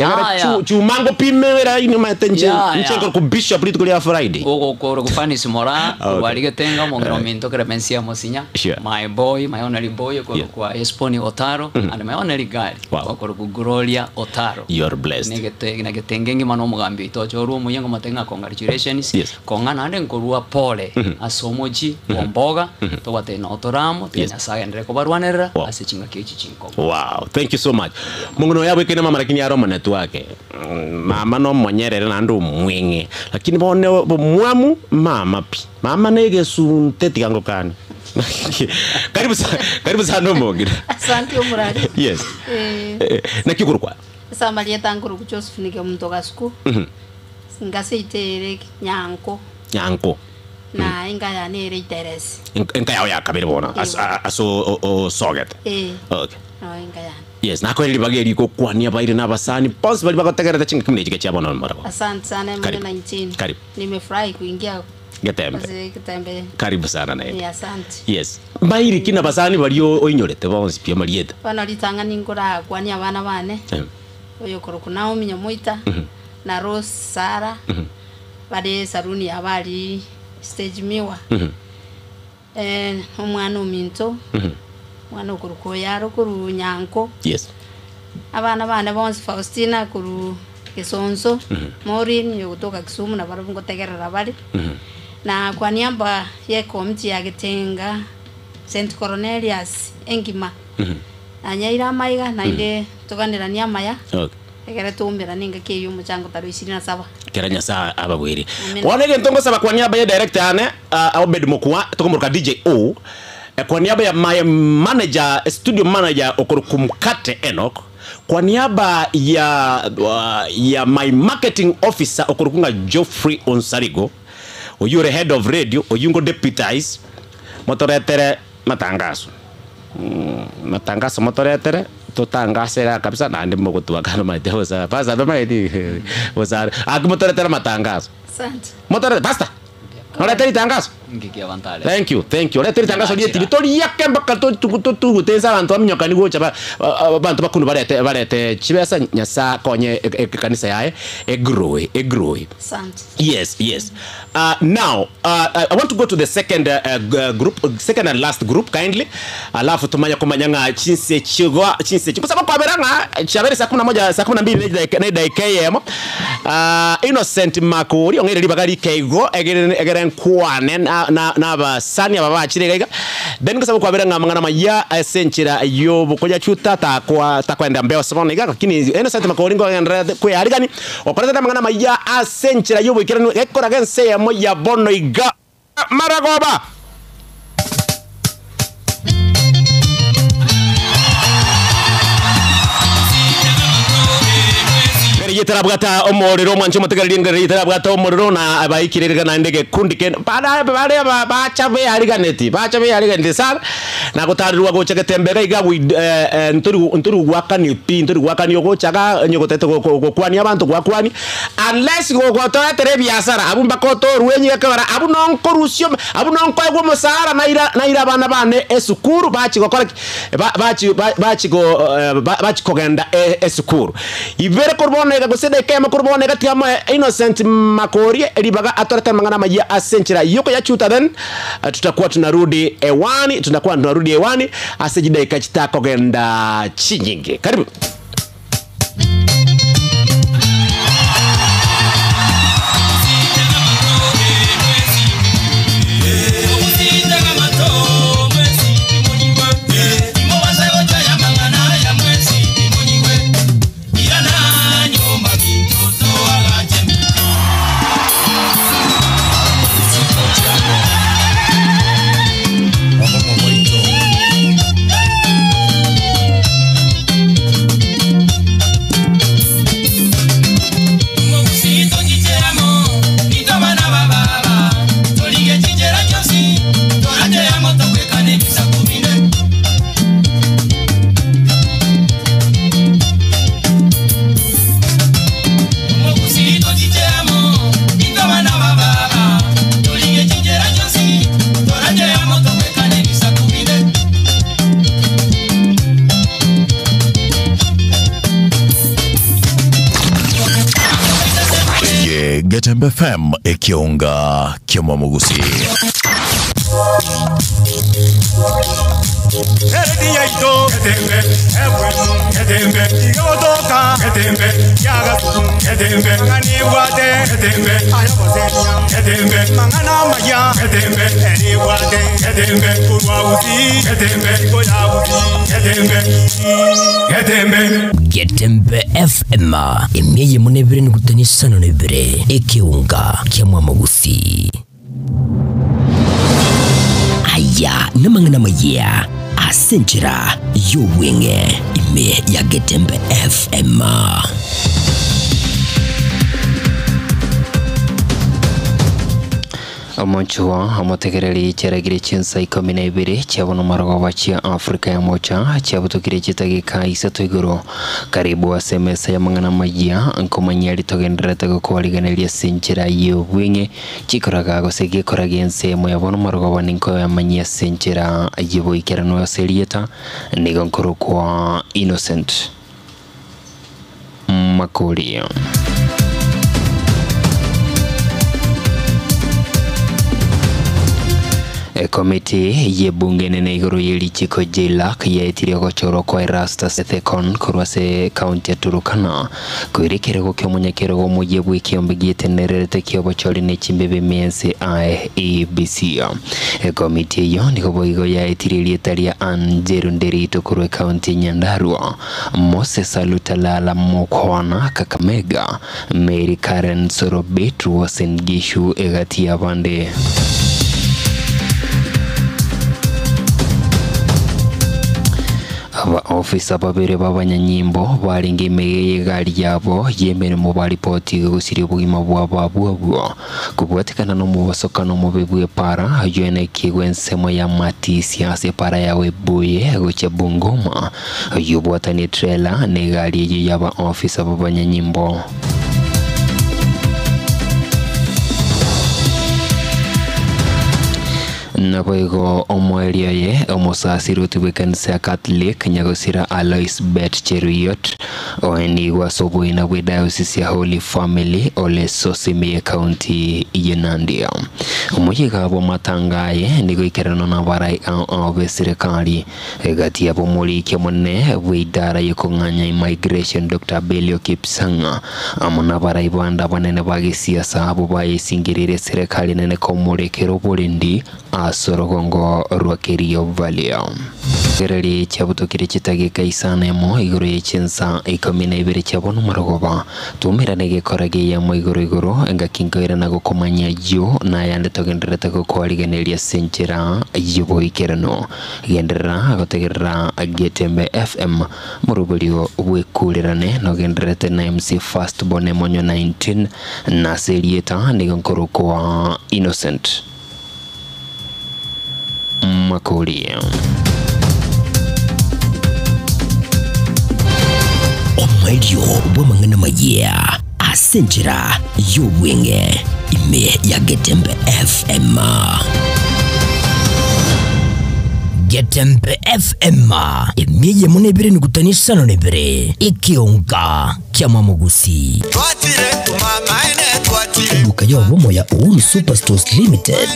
chu mango pime era ini matenje nchengo ku bishop litu kuli Friday ogo koro ku Fanis Mora wali Getenga mongero minto kremensia mosinya my boy my only boy ko kwa Esponi Otaro and my only guy ko ku Gloria Otaro. You're blessed negete na Getengengi mano mugambi to choru muyengo matenga congratulations kongana ande nkorua pole asomoji bomboga to wate no toramo tinya saga ndreko barwanera asichinga kechi chinko. Wow, thank you so much. Mungu yabo ikene mama lakini yaro manetu wake mama no monyerere na ndo mwenge lakini bone mwamu mama pi mama nege sunteti kango kani. Karibu sana Mogira. Asante umurari. Yes na kikurukwa Samalia tanguru ku Joseph nige muntu gasku ngase itere nyanko na inga ya nere iteres inga ya kabiri bona aso soget. Okay no inga ya yes na kweli bageri ko kwani abaire nabasani pons bali bakotegereza chinga kimne chike chabona mara. Asante sana mwana 19 karibu nimefurahi kuingia Getembe. Karibu sana naye. Asante. Yes. Mairi kina basani bali oinyorete bonsi pia marieta. Bana litanga ningora kwani abana bane. Oyo koroku Naomi Nyamoita na Rose Sara. Bade saruni abali stage miwa. Omwana ominto. Mwana okuruko yaro kuru nyanko. Yes. Abana bane bonsi Faustina kuru Kisonso. Maureen yo kutoka Kisumu na baro ngotegerera bali. Na kwa niaba ya komiti ya Getenga St Cornelius Engima anyaira maiga na inde tuganira nyama ya egere tumbira ninga kiyo muchango taro 27 keranya saa abagwiri wanege ntongo saba kwa niaba ya director ane Obed Mokwa tukumruka DJ O kwa niaba ya my manager studio manager Okurukumkate Enoch kwa niaba ya my marketing officer Okurukunga Geoffrey Onsarigo oyure head of radio oyungo deputize motoretere matangazo motoretere tutangasera kabisa na ndi mogotua kana matehosa pasa bama edi wasara akimotoretere matangazo asante motoretere basta Oleteri tangazo. Ngikia vantale. Thank you. Oleteri tangazo liye tilitori yakemba kato tu tensa bantu aminyoka ni gocha bantu bakunu barete chibesa nyasa konye kanisa yae egrowe. Asante. Yes. Now I want to go to the second group, second and last group kindly. Alafu tumanya kumanyanga chinse kwa sababu kwa beranga chabere saa 11 saa 12 na dakika yemo. Innocent Makori ongere libagari keigo egere nkwane na basani ababachire gaiga then kwa sababu kwa beranga mangana maya esenchira yo bukoja chuta takwenda mbeo sabona iga lakini Innocent Makori ngo kwa arigani okoreta mangana maya asenchira yo bukira ekora gense ya moya bono iga maragoba yitarabwata omorero mwancho mutegarira yitarabwata omorero na abayikirira na ndege kundike bare bachabe hariganeti sar na gutarirwa gocha getembera iga nturu gwakani nturu gwakani ogochaga nyogotete gokwani abantu gwakwani unless gogotora tere biasara abumba koto ruenyi akabara abunonkorusyo abunonkoegwo musara naira bana bane esukuru bachigokora bachikogenda esukuru ibere korbona gusede kema kurbone gatiama Innocent Makori elibaga atoreta mangana majia asenchira yoko ya chuta then tutakuwa tunarudi ewani asejidai kachitako genda chinyingi karibu Getembe FM ekiunga kimo mugusi. Yaito Getembe Getembe Yodoka Getembe Yagatu Getembe Aniwade Getembe Ayabosenya Getembe Mangana Maya Getembe Aniwade Getembe Kurwauzi Getembe Koyauzi Getembe Getembe FM emyeye munebire nigutanishano nebire ekiunga kyamwa mugusi. Aya namangana maya asenchira yowenge ime ya Getembe FM. Omonchwa amotegereri cheragire chinsa 12 cyabono marago bachia Afrika ya mocha cyabutukire kitagika isatu iguru karibu SMS ya mangana majia ankomanyali togenderete gukwaliganalia senchira yobwenge chikoraga gosege koragense moyabono marago baninko ya manyia senchira yibo ikerano ya serieta nigonkoro kwa Innocent Makori. Komiti ye bunge nene iguru yeli chiko jilak ye itirio gochoro kwa Erastus Ethekon kurwase kaunti ya Turukana kuirikere gukyo munyekero go mujebu ikiombigiete nererete kiobo choli nechimbebe miense IEBC. Komiti yo niko boigo ya itirio talia Anjeru Nderito kurwe kaunti Nyandarua, Moses Alutalala Mokwana Kakamega, Mary Karen Sorobet Wasengishu Egatia Bande. Ofisa babere babanyanyimbo baringe meye gari yabo yemere mu baripoti gusiri ubugima bwabo kubwatikana no mu basokano mu bebwe para yone kigwensemo ya Matisi ase para yawe buye goche Bungoma yubwatani trailer ne gari yaba ofisa babanyanyimbo. Naboigo omweria ye omosasiru tubekanisa Catholic nyagosira Alois Bet Cheruyot oeni wasobo ina we diocese ya Holy Family ole Sosimi County Yenandia. Omuyiga abo matangaye nigo ikerano na barai obe serikali gati abo muri kemone we idara yekonganya immigration Dr. Belio Kipsanga amona barai banda banene bagisiasa abo bayisingirire serikali nene komurekero bolindi Sorogongo Rwakerio Valia. Gerari chabutokire chitagika isana mo iguru yechensa ikomine ibere chabono marogoba tumira nege korage ya mo iguru enga kingoira nago komanya jo na yande togendereta ko kwaligenelia senchera yibo ikerano gendera agotegerera Getembe FM murubulio wekulirane no genderete na MC Fast Bone monyo 19 na serieta nigonkoro kwa Innocent Makolia. Omadio bomangana mayea asenjira yobwenge ime ya Getembe FM. Getembe FM emiye munebere nigutanisha no nebere ikionga kyama mugusi eduka yobomo ya Uhuru Superstores Limited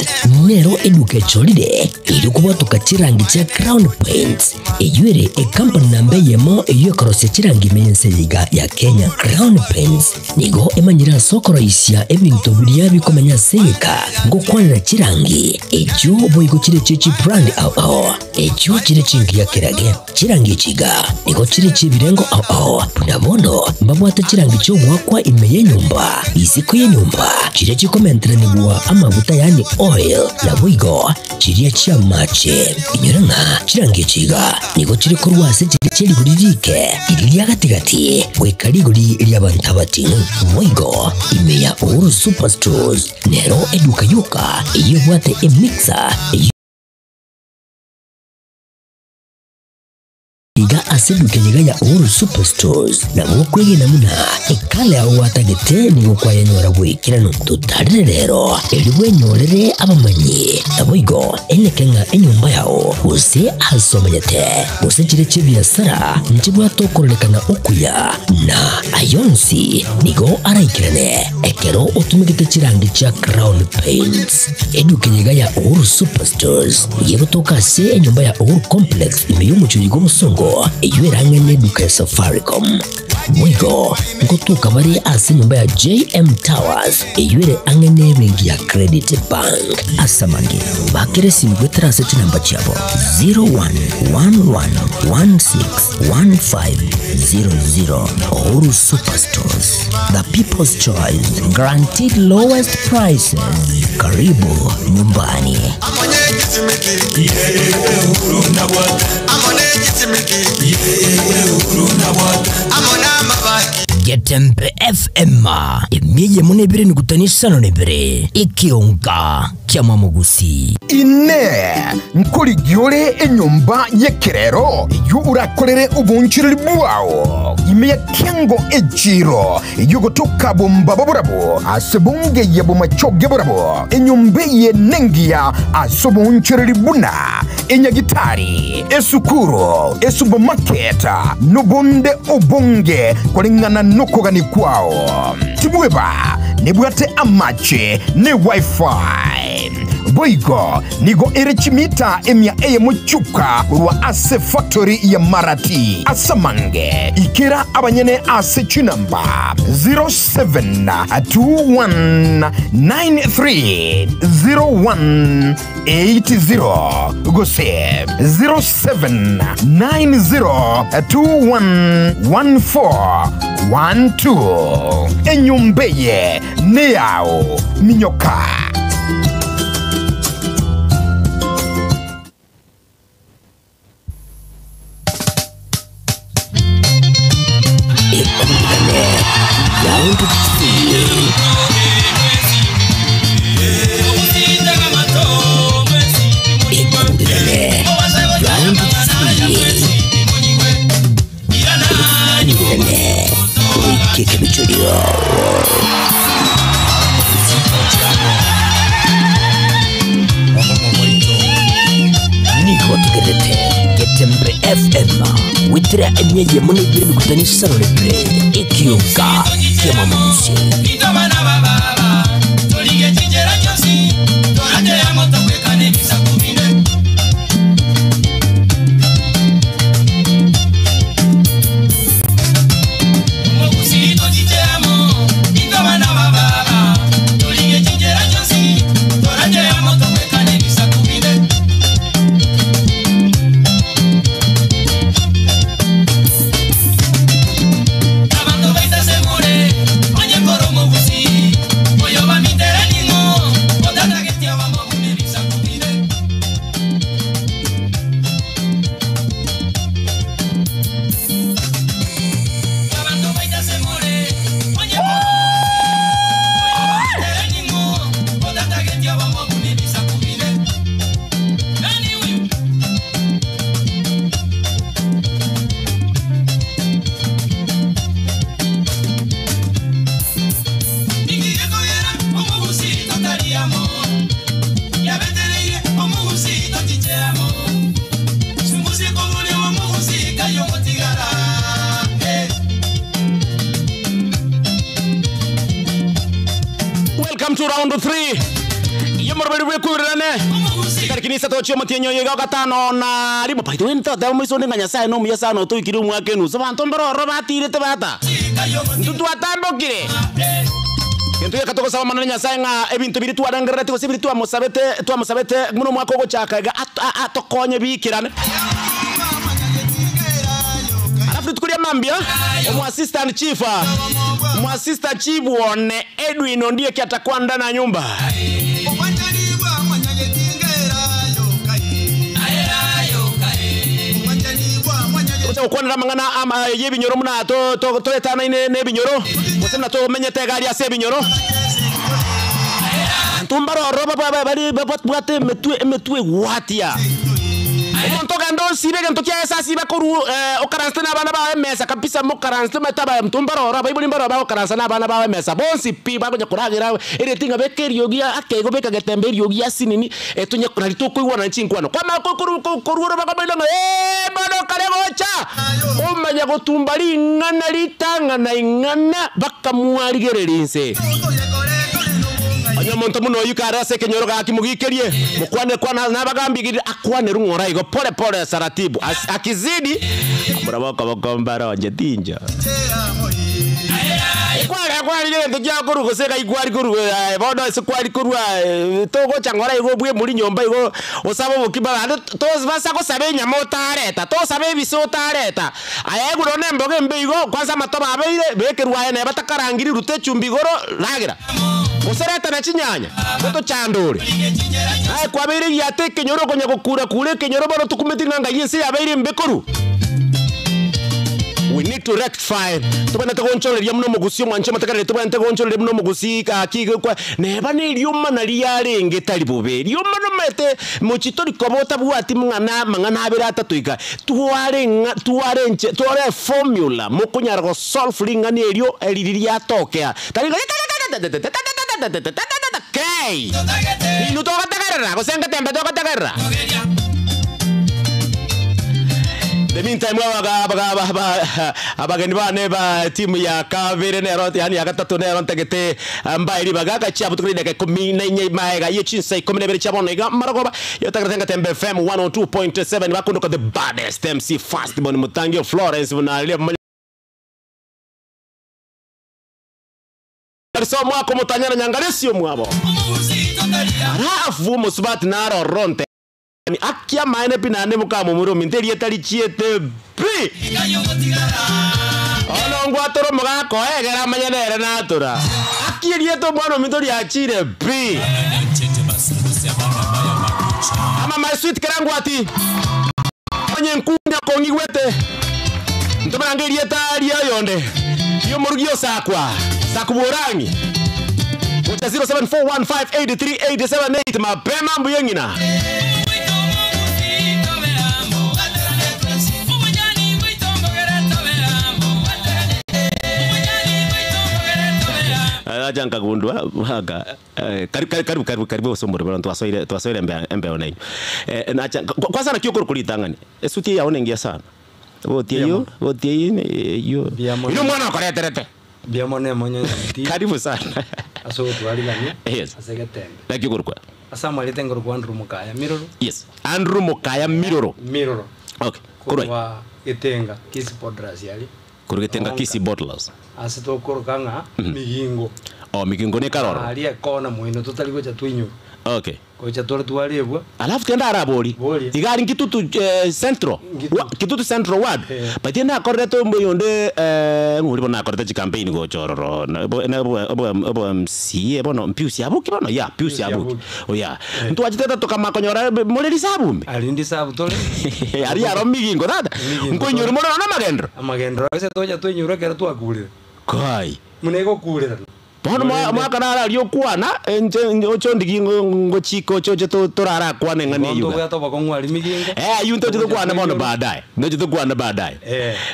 nero eduka cholide ili kuba tukachirangi cha Crown Paints eyure company nambe yemo eyo korose chirangi mense yiga ya Kenya. Crown Paints nigo emanyira sokoro isya ebintu biriya bikomanya seka ngo kwanira chirangi ejo boygo chire chichi brand ao ejo chire chingi ya kirage chirangi chiga nigo chire chibirengo ao nabondo mbabwata chirangi cyo gwakwa imeye nyumba isiko ye nyumba chire chikomentre nigwa amavuta yani oil na bwigo chire chamache inyuranga chirangi chiga nigo chire kurwase chiri buririke iri yagatigati wekariguri lyabantabati bwigo imeya Uhuru Superstores nero eduka yuka iyo bwate emixer iga aseduke yiga ya Uhuru Superstores na mukwege namuna ekale ya watagete ni kwa yenyora bwikirano tutarire rero eliwe nyorere abamanyi naboigo elekenga enyumba yao use asomeyete use chire chibiasara nchibwa tokorelekana okuya na ayonsi nigo araikirane ekero otumikite chirangi cha Crown Paints eduke yiga ya Uhuru Superstores yebotoka se enyumba ya Uhuru Complex imeyumucho yigo musongo eyueranga neduka ya Safaricom mwigo ngotuka bari asi nyumba ya JM Towers eyuere angene bengi ya Credit Bank asamange bakere simgwetera seti namba chabo 0111161500 Uhuru Superstores, the people's choice, guaranteed lowest prices. Karibu nyumbani. Getembe FM emiye munebere nigutanisha no nebere ikionga kyama mugusi ine nkuri gyore enyumba yekerero yu urakorere ubunchiriri bwao ime kengo ejiro yugo tukabumba baburabo asebunge yebo machoge burabo enyumbe ye nengia asobunchiriri buna enyagitari esukuro esupermarket nubunde obunge kolingana nokogani kwao tibweba nebwate amache ne wifi boigo nigo irichimita emia eye muchuka rwa ase factory ya Marati asamange ikira abanyene ase chinamba 0721930180 gose 0790211412 enyumbeye neao minyoka. Round 3. Niko tugerete Getembe FM witira emyeje muni biri kutanisha roleplay ikiuka kema musi Welcome to round 3. Yemorobeli wekurane. Karkinisa tochio matienyo yega gatano na limo by the way nta mwiso ndenganya sai no muyasa no tukiri mwake nu so bantu mbero robatire te bata. Ntutu atambokire. Kento yakatoko sawa mananya sai nga ebintu biri twadangerete ko sibiri twamusabete muno mwako go chaka ga atokonye bikirane. Tukulia mambia mu assistant chief one Edwin ndiye kiatakuwa ndani ya nyumba. Ukwanda mangana ama yebinyoro muna to etana ne binyoro musena to menyete gari ya sebinyoro tumbaro roba bari bwate metwe watia Montoga ndo sibe gento kia esa sibe koru okaranste na bana ba mesa kabisa mo karanste metaba mtumbaro ora baibuli mbaro ba okaranste na bana ba mesa bonsi pi ba kunya kuragira ere tinga bekeri yogia akego beka getemberi yogia sinini etunya kunali to kuiwana chinkwano kwa ma koru ora ba bana bado kare gocha umanya gotumbali ngana litanga na ingana bakamuarigerelinse Monto muno yukara se kenyoro ga kimugikirie mukwane kwana nabagambigiri akwane rungora igo pole saratibu akizidi amuraboko bokombara onje tinja kwari ngendo jakuru guseka igwari kuru bodo se kwari kuru togo changora igo bwe muri nyomba igo osabo bokiba toz basa ko sabe nyamotareta to sabe bisotareta ayego rone mboge mbigo kwanza matoba abeire bekerwaye ne batakarangiri rute chumbigoro lagira Usereta na chinyanya Toto chandore Kwa beri yate kenyoro konya kukura kule kenyoro baro tukumeti nganga yese ya beri mbekoru We need to rectify Tupana tegonchole ya mno mugusi Mwanche matakare tupana tegonchole ya mno mugusi Kakige kwa Neba ni liuma na liyare nge talibobe Liuma no mete Mochitori kobota buwati Mangana habirata tuika Tuare formula Mokunya rako solve Lingani elio Eliria tokea Taliga Okay. Inu toka tagarra, kosenga tembe toka tagarra. the meantime abageni bane ba timu ya Kavere nero yani ya gatatu nero ntegete mbairi bagaka cha butukrinde ke 14 maega yechinsa 12 chabona iga maragoba yotagratenga Tembe FM 102.7 bakunduka the baddest MC fast bon Mutangio Florence unalia so mwako mutanyana nyangalesio mwabo arafu musubati naro ronte ni akia maene pinane mukamo muro minteri etali chiete bi olongwa toro mugako egera manyanere natura akirie to mwana mitori achire bi ama my sweet karangu ati onye nkunya kongigwete ntomanangerie tari yonde yo murugio sakwa sakuburangi Ucha 0741583878 mapema mbuyengina ajanga gundwa haga karibu sombore bana twasoire embe onai na kwanza na kyokoro kulitangani esuti ya onengia sana wotie yo yo ino mwana akoreterete biamone monyo karibu sana aso twalilanye yes asegetembe na kyokoro kwa asamali tengoro kwa Andrew Mukaya Miroro yes Andrew Mukaya Miroro okay kurwa Gitenga Kisi Podras yali Gitenga Kisi Bottlers asito korokanga migingo migingo ne karoro ali kona mwino tutali gocha twinyu okay gocha tore twalebwa alafu tenda arabori igari kitutu central kitutu central ward batena akorreto mboyonde nguri bona akorreto campaign go chororo abo MC bono mpiusi abuki bono ya mpiusi abuki oya ntu ajiteta tokamakonyora muri sabumbi alindi sabu tole ari aro migingo dada nkonyura moro na magendro ase toja twenyura kera twakulira kai munego kulira bono mwakanara lyokwana ocho ndigingo ngochiko chocho torara kwane ngane yuga ndo gato bakongwali migingo yunto chito kwana bono baadaye ndo chito kwana baadaye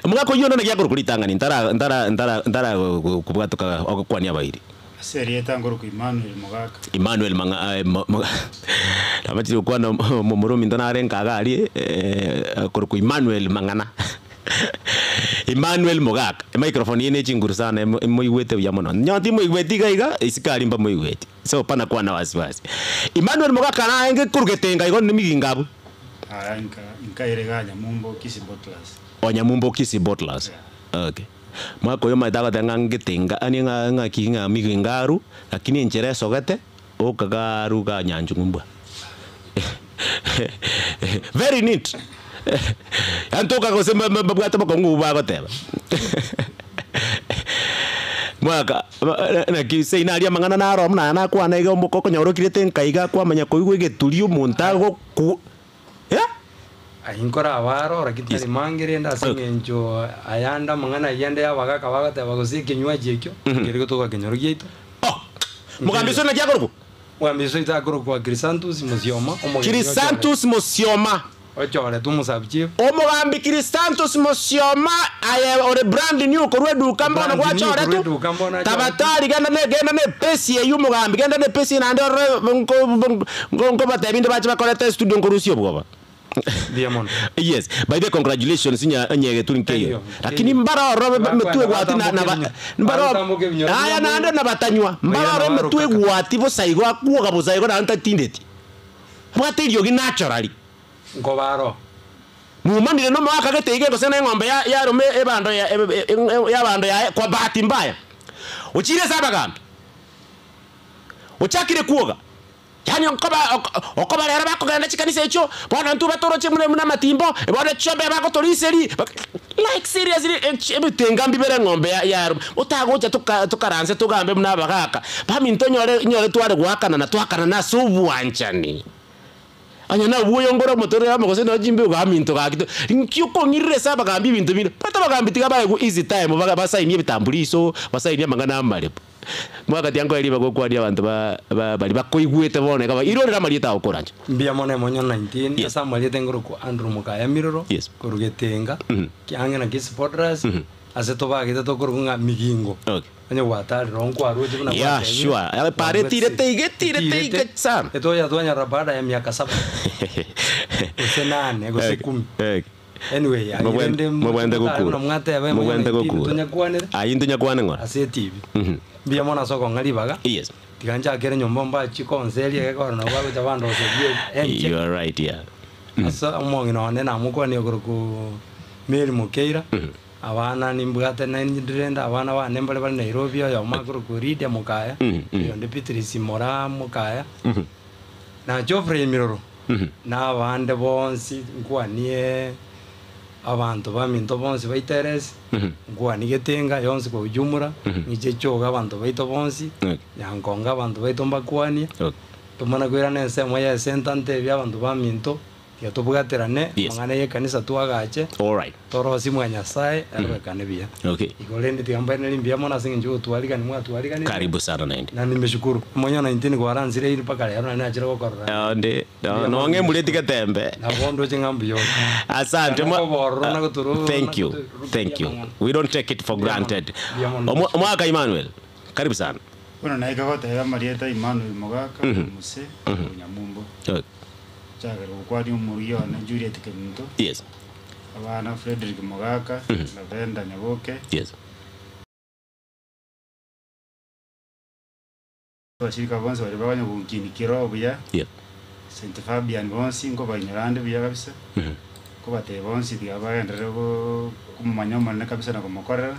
mwako yono nagia kuritanga ni ndara kubwatoka okwania bairi serie tangoro ku Emmanuel manga tamati kwana momoromi ndana renkaga ali ku Emmanuel mangana Emmanuel Mogaka microphone yene chinguru sana moigwete ya mono nyoti moigweti gaiga isikari mba moigweti so pana kwa na wasiwasi Emmanuel Mogaka na enge kurugetenga igo nimigingabu inka ireganya mumbo Kisi Bottlers Nyamumbo Kisi Bottlers okay mwako yo maitaga tanga ngetenga ani nga kinga migingaru lakini nchere sogete okagaru ga nyanjungumba very neat antoka kusema babwata bakongu bagoteba mwaka na kise inaria mangana na rom na kwa na igo mukoko nyorokire tenkaiga kwa manya koigwe geturio muntago ku ayinkora abaro rakitari mangire nda singenjo ayanda mangana yende yabagaka bagateba gusikinywa jekyo kiriko toka kenyoro gito mugambiso na kyagoroko mugambiso itakoro kwa Crisantus Musioma Crisantus Musioma ochore tumusabye omugambi Crisantus Musioma aye ore brand new korwedu kambona kwa chore tu tabatari genda ne pesi yu mugambi genda ne pesi na ndore ngo batebinde bache bakorete studio nkorusio bwoba Diamond yes by the congratulations nyege tulinkeyo lakini mbara metwe gwati na mbara aya na ndo na batanywa mbara metwe gwati bo saigo akuga bo saigo na ntatindeti mwatirio gi naturally ngobaro mumanire no mwaka getege ko sene ngombe ya rume ebando ya bando ya kwa bahati mbaya uchire sabagambi uchakire kuoga yani okoba lera bako ganda chikanisa echo bona ntu batoroche muna matimbo bona chobe bako toriseri like seriously ebutengambi bere ngombe ya utagocha tukaranze tugambe muna bagaka baminto nyore tware gwakana na twakana na subuanchani anya na buyo ngoro motore ya mugose no jimbe ugaminto gakito nkyuko ngirire saba gambi bintu bino pata bagambi tigabaye ku easy time baga basaini bitambuliso basaini mangana amalepo mwaka tiango eri bagokwaria abantu bali bakoigwete bone kaba irorera marieta okoranja mbia mone monyo 19 asa marieta ngoro ku Andrew Mukaya Miroro kurugetenga kyange na Kisi Podras ase tobagite tokurunga migingo anya watari ronko aroje buna ya sure pare tire teige sana eto ya twanya rabada ya miaka 7 usenane go 10 anyway mwende gukura mwende gukura tunyakwanira ayindu nyakwane ngora ase TV mbia mona soko ngalibaga yes tikanja kere nyombo mba chikonseli ekora no babo chabando osebie you are right yeah asa umongi no nena mukwani okuruku meri mukeira abana nimbwate na ndrenda abana bane mbale bali Nairobi yo makuru kuride mukaya yo ndi Patrice Mora mukaya na Geoffrey Miroro na abande bonsi nkwanie abantu baminto bonsi baiteres nkwanie getenga yonsi kwa ujumura nije choga abantu baito bonsi yankonga abantu baito mbakwanie tumana kwira nese moya sentante bya abantu baminto ya tubugaterane mangana ye kanisa tuagache all right toro simwa nyasaye arwekane bia okay igolende tigamba ni limbia mona singi njugo tualika ni mwa tualika ni karibu sana naindi na nimeshukuru monya 19 kwa ranzire ili paka leo na ajira gukora ande no nge muleti gatembe na bondo chingambi yo asante thank you we don't take it for granted mwaka Emmanuel karibu sana kuna na igagota ya Marieta Emmanuel Mogaka muse nyamumbo chagara ukwani umuriyo na Juliet Keminto yes abana Frederick Mogaka na Benda Nyaboke yes bashirika bonse bari babanya bungini kirobo ya yeah Saint Fabian bonsi ngo banyarande biya kabisa ko bate bonsi diabagendere ko kumanyoma na kabisa na komokorera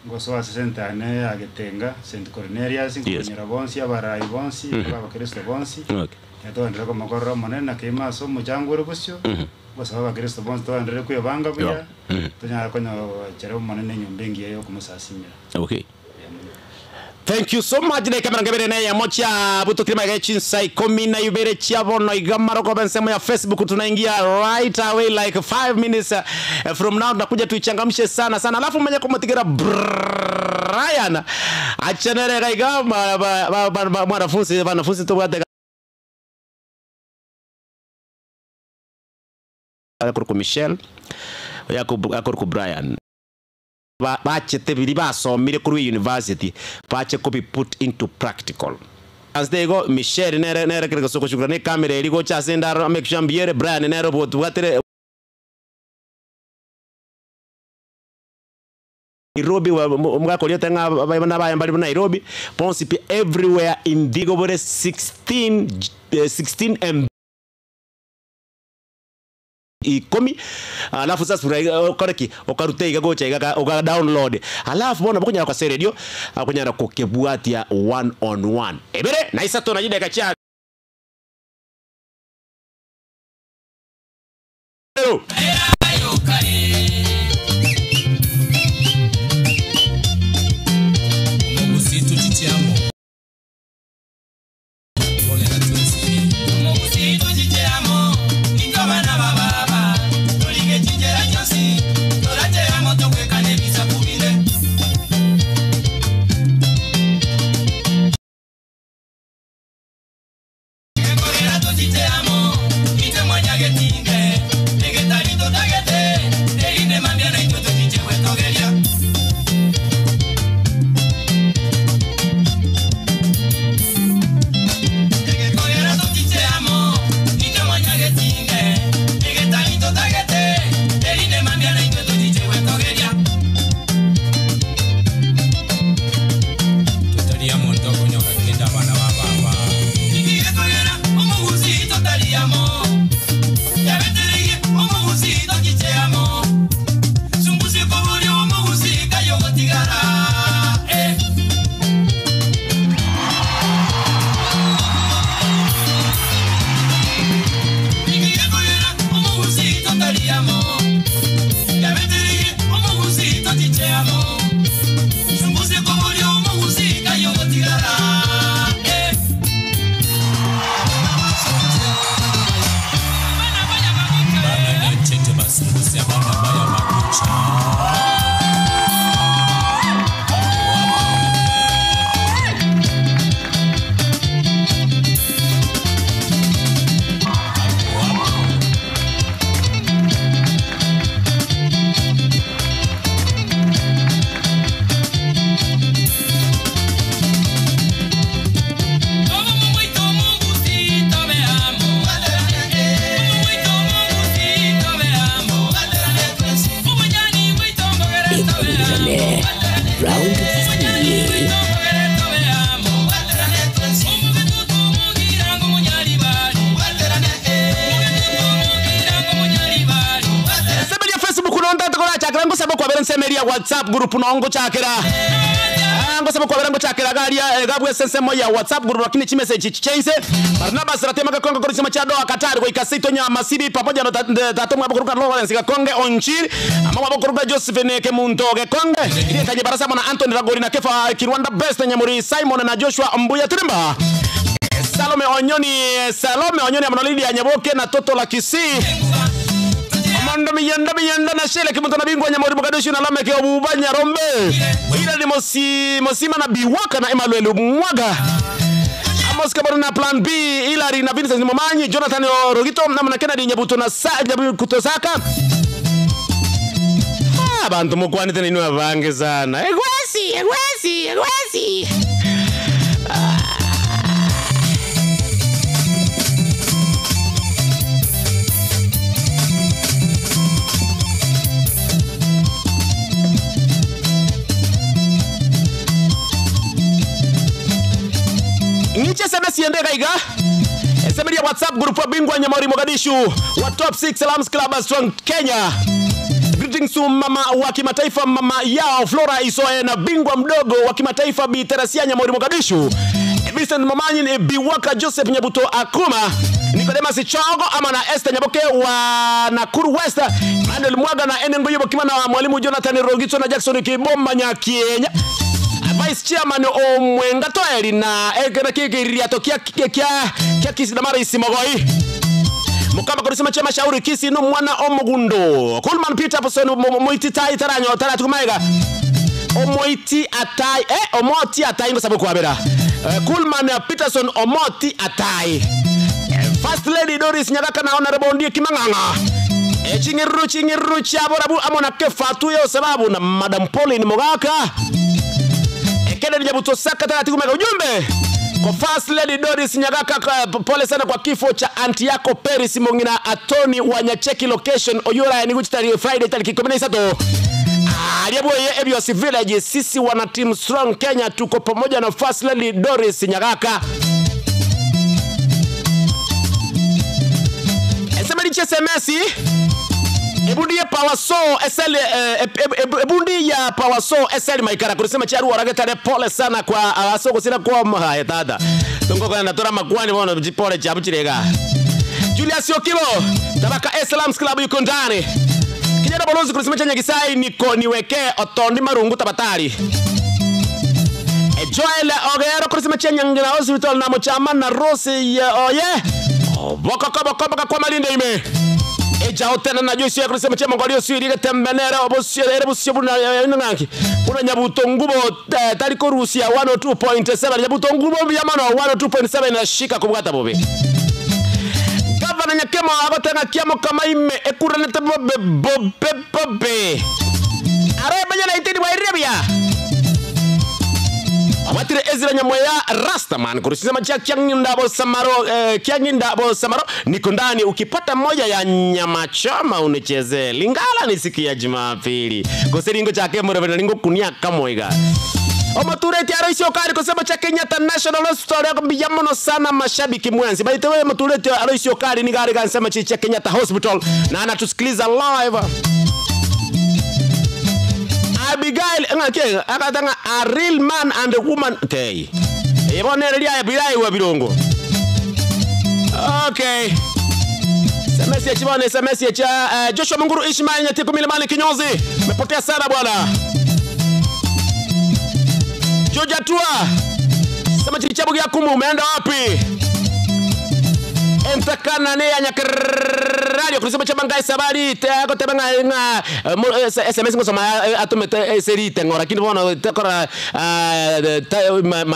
ngo so asentane agetenga Saint Cornelius ngo banyara bonsi abarayi bonsi abakristo bonsi okay yato ndira ko makorra manena ke maso mujangure busyo basa abakristo bonsi to ndira ko yabanga biya tunya ko nyo chero manene nyombengi yo kumusasimira okay thank you so much de kamera ngabere na ya mocha buto kirima ga chinsai komina yubere chiabono igamaro ko bensemo ya Facebook tunaingia right away like 5 minutes from now tunakuja tuichangamshe sana alafu mwenye kumotigira Brian achanere ga igama wanafunzi to bade akorku Michelle akorku Brian bache tebiri basomire kuri university bache ko be put into practical as they go Michelle nere kirega soko shukrani kamera iri go cha senda make chambiere Brian nere botu watere Nairobi mwakolia tenga bana bayambali Nairobi ponsipi everywhere in Digobore 16 MB ikomi alafu sasa koreki okarute igagocha igaga oga download alafu bona bokunya kwa radio akunyara kokebwatia 1-on-1 ebere na isa to najida kacha Te amo, y te mueña que tingue, de que talito nsemeria WhatsApp group nongo chakera ngosaba kwa berango chakera garia gabwe sense moya WhatsApp group lakini chi message chicheise Barnabas ratema kakonga korisema chado akatari kwa ikasito nya masibi pamoja na tatomwa bokuruka Lawrence Kakonge Onchiri ama bokuruka Josephine Kemuntoge Konge ile taje barasa na Anthony Ragori na Kefa Kirwanda Best Nyamuri Simon na Joshua Mbuya Trimba Salome Onyoni amanolidi ya Nyaboke na Toto la Kisi Amanda miyanda na Shele Kimuto na Bingwa Nyamuri Mogadishu na Lame Kia Ububanya Rombe Ila ni Mosima na Biwaka na Emmanuel Mwaga Amos Kabaro na Plan B Hilary na Vincent Momanyi Jonathan Rogito na Kennedy Nyabuto na Kutosaka Abantu mukwani tena inua vange sana Egwesi Niche SMS yende kaiga SMS ya WhatsApp group wa Bingwa Nyamori Mogadishu wa Top 6 Salams Club Strong Kenya. Greetings to mama wa kimataifa mama yao Flora Isoe na bingwa mdogo wa kimataifa Bi Teresia Nyamori Mogadishu. Vincent Momanyi ni Biwaka Joseph Nyabuto Akuma. Nicodemus Chogo ama na Esther Nyaboke wa Nakuru West. Manuel Mwaga na Enengo Yobo kima na mwalimu Jonathan Rogito na Jackson Kibomba Nyakienya. Vice Chairman Omwenga Toeri na Egena Kigiri atokia kia kisi na mara isimogoi. Mukamba kurisema chema shauri kisi no mwana omugundo. Coolman Peter Person Moiti Tai Taranyo Taratu Kumaiga. Omoti atai ngo sabu kwabera. Coolman Peterson Omoti atai. First Lady Doris Nyagaka na Honorable Ndie Kimanganga. Chingiru chaborabu amona kefatu yo sababu na Madam Pauline Mogaka. Kennedy Nyabuto Saka Taratu Kumaiga ujumbe. Kwa First Lady Doris Nyagaka pole sana kwa kifo cha anti yako Paris Mongina Atoni wa Nyacheki location Oyura ni Friday tariki 13. Aliabuye Ebios Village sisi wana team Strong Kenya tuko pamoja na First Lady Doris Nyagaka. SMS Ebundi ya Pawaso SL Ebundi ya Pawaso SL Maikara kurisema charu waragetare pole sana kwa asoko sina kwa mahaya tada tongo kwa natora makwani wana pole chabu chirega Julius Yokibo tabaka Salams Club yuko ndani kijana balozi kurisema chanya Gisai niko niweke otondi marungu tabatari Joel Ogero kurisema chanya ngina hospital na mochama na Rose ya oye boko kwa Malinde ime Ejao tena na Joyce yakusema chema kwa leo siri tembenera obosio buna ngangi una Nyabuto ngubo taliko Rusia 102.7 Nyabuto ngubo yamano 102.7 na shika kubwata bobe Gavana Nyakemo abatanga kiamo kama ime ekurana bobe Areba nyana itini wa Arabia Abatire Ezra Nyamoya Rastaman kurisema Kianginda bo Samaro niko ndani ukipata moja ya nyama choma unicheze lingala nisikia Jumapili koseringo chake murebe lingo kunia kamoiga Omatureti Aloisio Kari kusema cha Kenyatta National Hospital yako biyamono sana mashabiki mwenzi by the way Matureti Aloisio Kari ni gari kansema cha Kenyatta Hospital na anatusikiliza live Abigail akatanga a real man and a woman okay ebone ria Abigail wa birongo okay SMS ya Joshua Munguru Ishmael nyati 10 mali kinyozi mepotea sana bwana Georgia Tua sema chichabu ya kumu umeenda wapi Entakana ne anyakradio kulisema chabangai sabari tako tebanga SMS ngosoma atumete serite ngora kini bona takora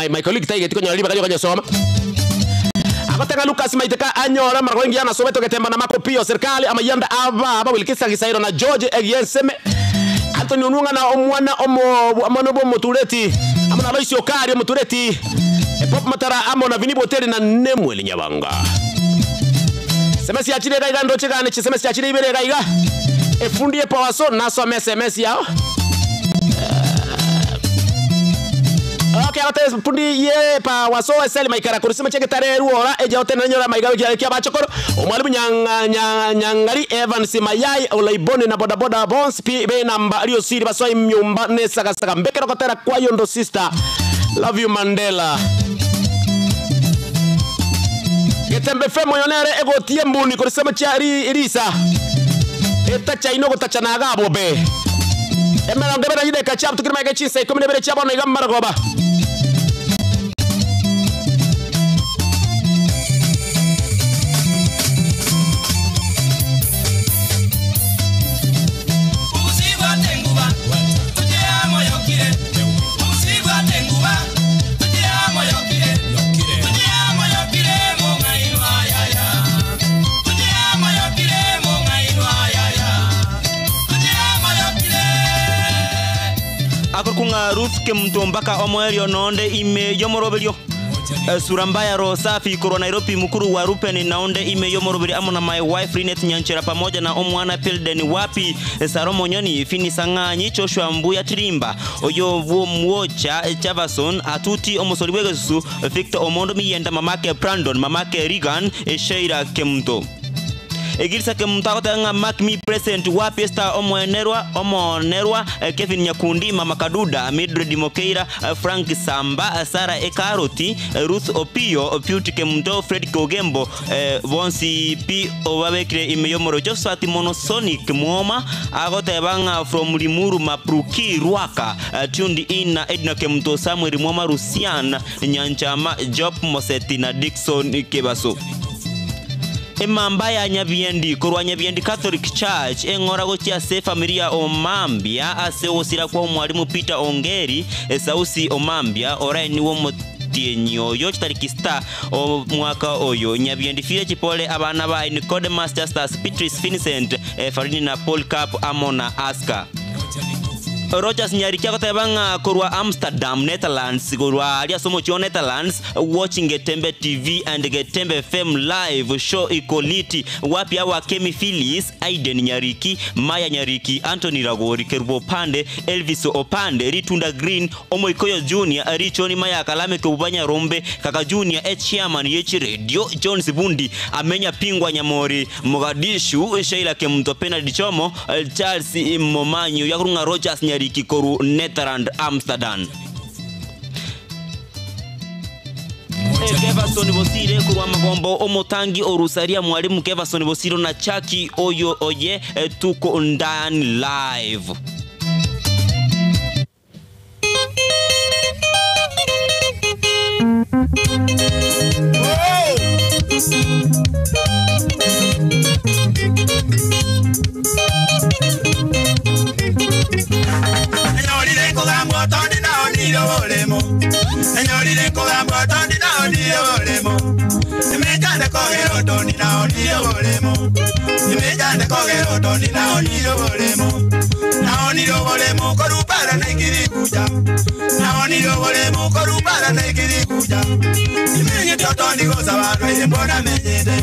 my colleague taige tiko nyaliba kajo soma Akotanga Lucas Maiteka anyora mara wengi ana Soweto ketemba na makopio serikali ama yanda aba wilikisa Gisairo na George Egienseme Anthony Ununga na omwana amanobo Motureti amana Aloisio Kari Motureti Pop Matara amo na Vinibo Hotel na Nemweli Nyabanga SMS ya chile gaiga ndo chika ane SMS ya chile ibere gaiga Efundie Pawaso naso SMS yao Okay, ate pundi ye pa waso eseli maikara kurisema cheke tare ruora eja otena nyora maigawe kia bachokoro omwalimu nyangari Evans Mayai olaibone na bodaboda Bones be namba rio siri basoi myumba ne saka mbekero kotera kwa yondo sister. Love you Mandela. Getembe fe moyonere ego tiembuni kurisema chari irisa. Eta chaino gotacha nagabo be. Emela ngebera yide kachap tukirima gechinse komine bere chabo no igamara goba. Akurkunga Ruth Kemtombaka omoerio nonde ime yomorobelio Surambaya Rosafi kuro Nairobi mukuru wa Rupeni naonde ime yomorobeli amona my wife Rinet Nyanchera pamoja na omwana Pilden wapi Saromo Nyoni Fini Sanganyi Joshua Mbuya Tirimba Oyo Mwocha Javason Atuti Omosoliwegesu Victor Omondo Miyenda mamake Brandon mamake Regan Sheira Kemto Egilisa Kemtakota nga Mark me present wapi Star Omonerwa Kevin Nyakundi Mama Kaduda Mildred Mokeira Frank Samba Sara Ekaroti Ruth Opio Beauty Kemto Fred Kogembo Vonsi P Owabekre Imeyomoro Josephat Monosonic Muoma Agote banga from Limuru Mapruki Ruaka tuned in na Edna Kemto Samuel Muoma Rusian Nyanchama Job Moseti na Dixon Kebaso Emambaya Nyabiendi kurwa Nyabiendi Catholic Church engora gochia se familia Omambia ase osira kwa mwalimu Peter Ongeri sausi Omambia oraini wo motienyo yo tarikista o mwaka oyo Nyabiendi fie chipole abana ba Nicodemus Justus Petrus Vincent Farini na Paul Cap Amona Aska Rogers Nyarikia kotabanga kurwa Amsterdam Netherlands kurwa alia somo chio Netherlands watching Getembe TV and Getembe FM live show equality wapi awa Kemi Phyllis Aiden Nyariki Maya Nyariki Anthony Ragori Kerbo Pande Elvis Opande Ritunda Green Omoikoyo Junior Richoni Maya Kalame Kubanya Rombe Kaka Junior Chairman Yechi Radio John Sibundi Amenya Pingwa Nyamori Mogadishu Sheila Kemtopena Dichomo Charles Momanyo Yakurunga Rogers Nyariki koru Netherland Amsterdam Kevason Bosire kurwa magombo omotangi orusaria mwalimu Kevason Bosiro na Chaki oyo oye tuko ndani live Señorita Kogambo tondi na ondio volemo Imejande kogero tondi na ondio volemo Imejande kogero tondi na ondio volemo Na ondio volemo korupara na ikirikuja Na ondio volemo korupara na ikirikuja Imanye tondi goza marwa mbona menyete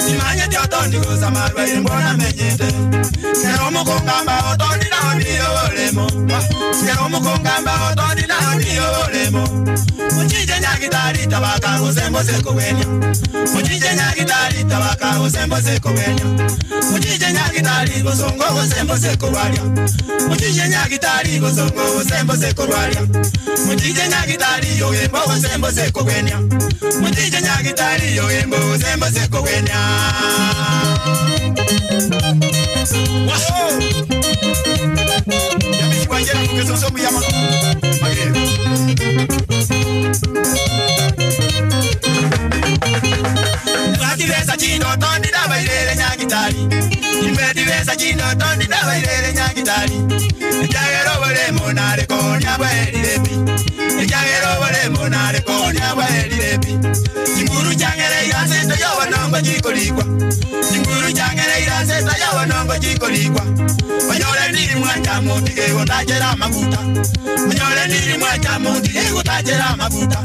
Imanye tondi goza marwa mbona menyete Seromo kongamba tondi na ondio volemo Seromo kongamba tondi na ondio volemo Mujije nyagitari tabaka usembo sekowenya Mujije nyagitari tabaka usembo sekowenya Mujije nyagitari gosongo usembo sekowalya Mujije nyagitari gosongo usembo sekowalya Mujije nyagitari yoyembo usembo sekowenya Mujije nyagitari yoyembo usembo sekowenya Wow Yami kwa njera kukesoso muyama Magere Divesa chino tondi da bailere nyagitari Imbe divesa chino tondi da bailere nyagitari Jagero bole monare konya baeli lepi Jagero bole monare konya baeli lepi Jinguru jangere iraseta yawa nongo jikolikwa Jinguru jangere iraseta yawa nongo jikolikwa Wanyole niri mwanja mutige utajera maguta Wanyole niri mwanja mutige utajera maguta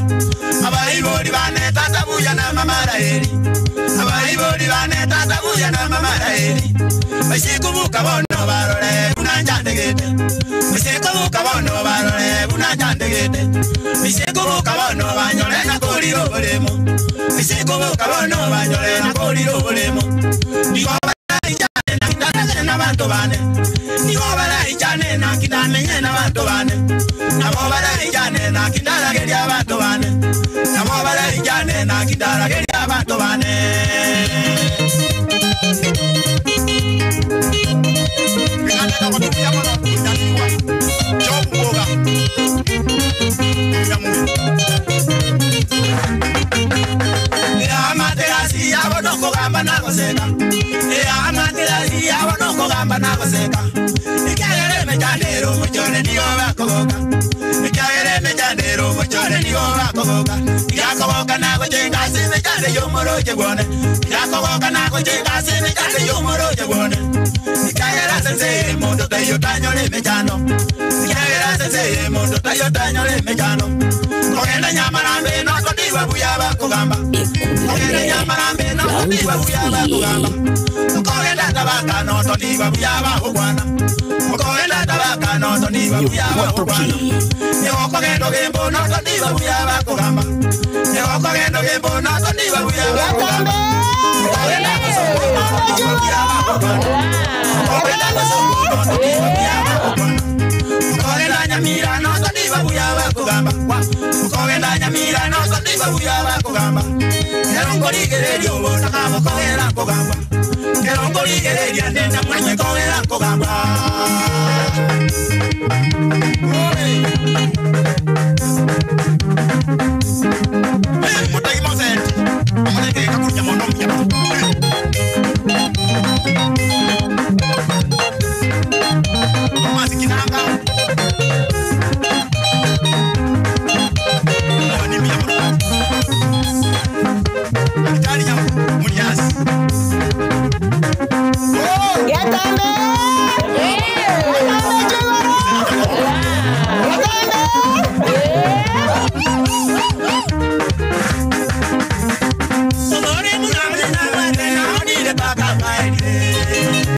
Abaibori bane tatabuya na mamara heri Abaibori bane tatabuya na mamara heri Bashikubuka bono barore unanjandegete Bashikubuka bono barore unanjandegete bete Miseko bokabono banyole na koliro bolemo Miseko bokabono banyole na koliro bolemo Nigo bala ijane na kitane na bantu bane Nigo bala ijane na kitane na bantu bane Namo bala ijane na kitala geri abantu bane Namo bala ijane na kitala geri abantu bane Amaterasi abonoko gamba nakoseka Amaterasi abonoko gamba nakoseka Ikagere mejandero muchone niyo bakogoka Ikagere mejandero muchone niyo bakogoka Yakogoka nako jenga sime jande yomoro jegone Yakogoka nako jenga sime jande yomoro jegone Ikagera sense mundo tayo tanyole mejano Ikagera sense mundo tayo tanyole mejano Kogenda nyamarambe no kondiwa buya bakogamba Kogenda nyamarambe no kondiwa buya bakogamba Kogenda tabaka no kondiwa buya bakogwana Kogenda tabaka no kondiwa buya bakogwana Yo kogendo gembo no kondiwa buya bakogamba Yo kogendo gembo no kondiwa buya bakogamba Kogenda kosongo no kondiwa buya bakogwana Kogenda kosongo no kondiwa buya bakogwana Kogenda nyamira no kondiwa buya bakogamba Kogenda nyamira no kondiwa buya bakogamba Kerongoli gererio nakabo kogera kogamba Kerongoli gererio nenda mwenye kogera kogamba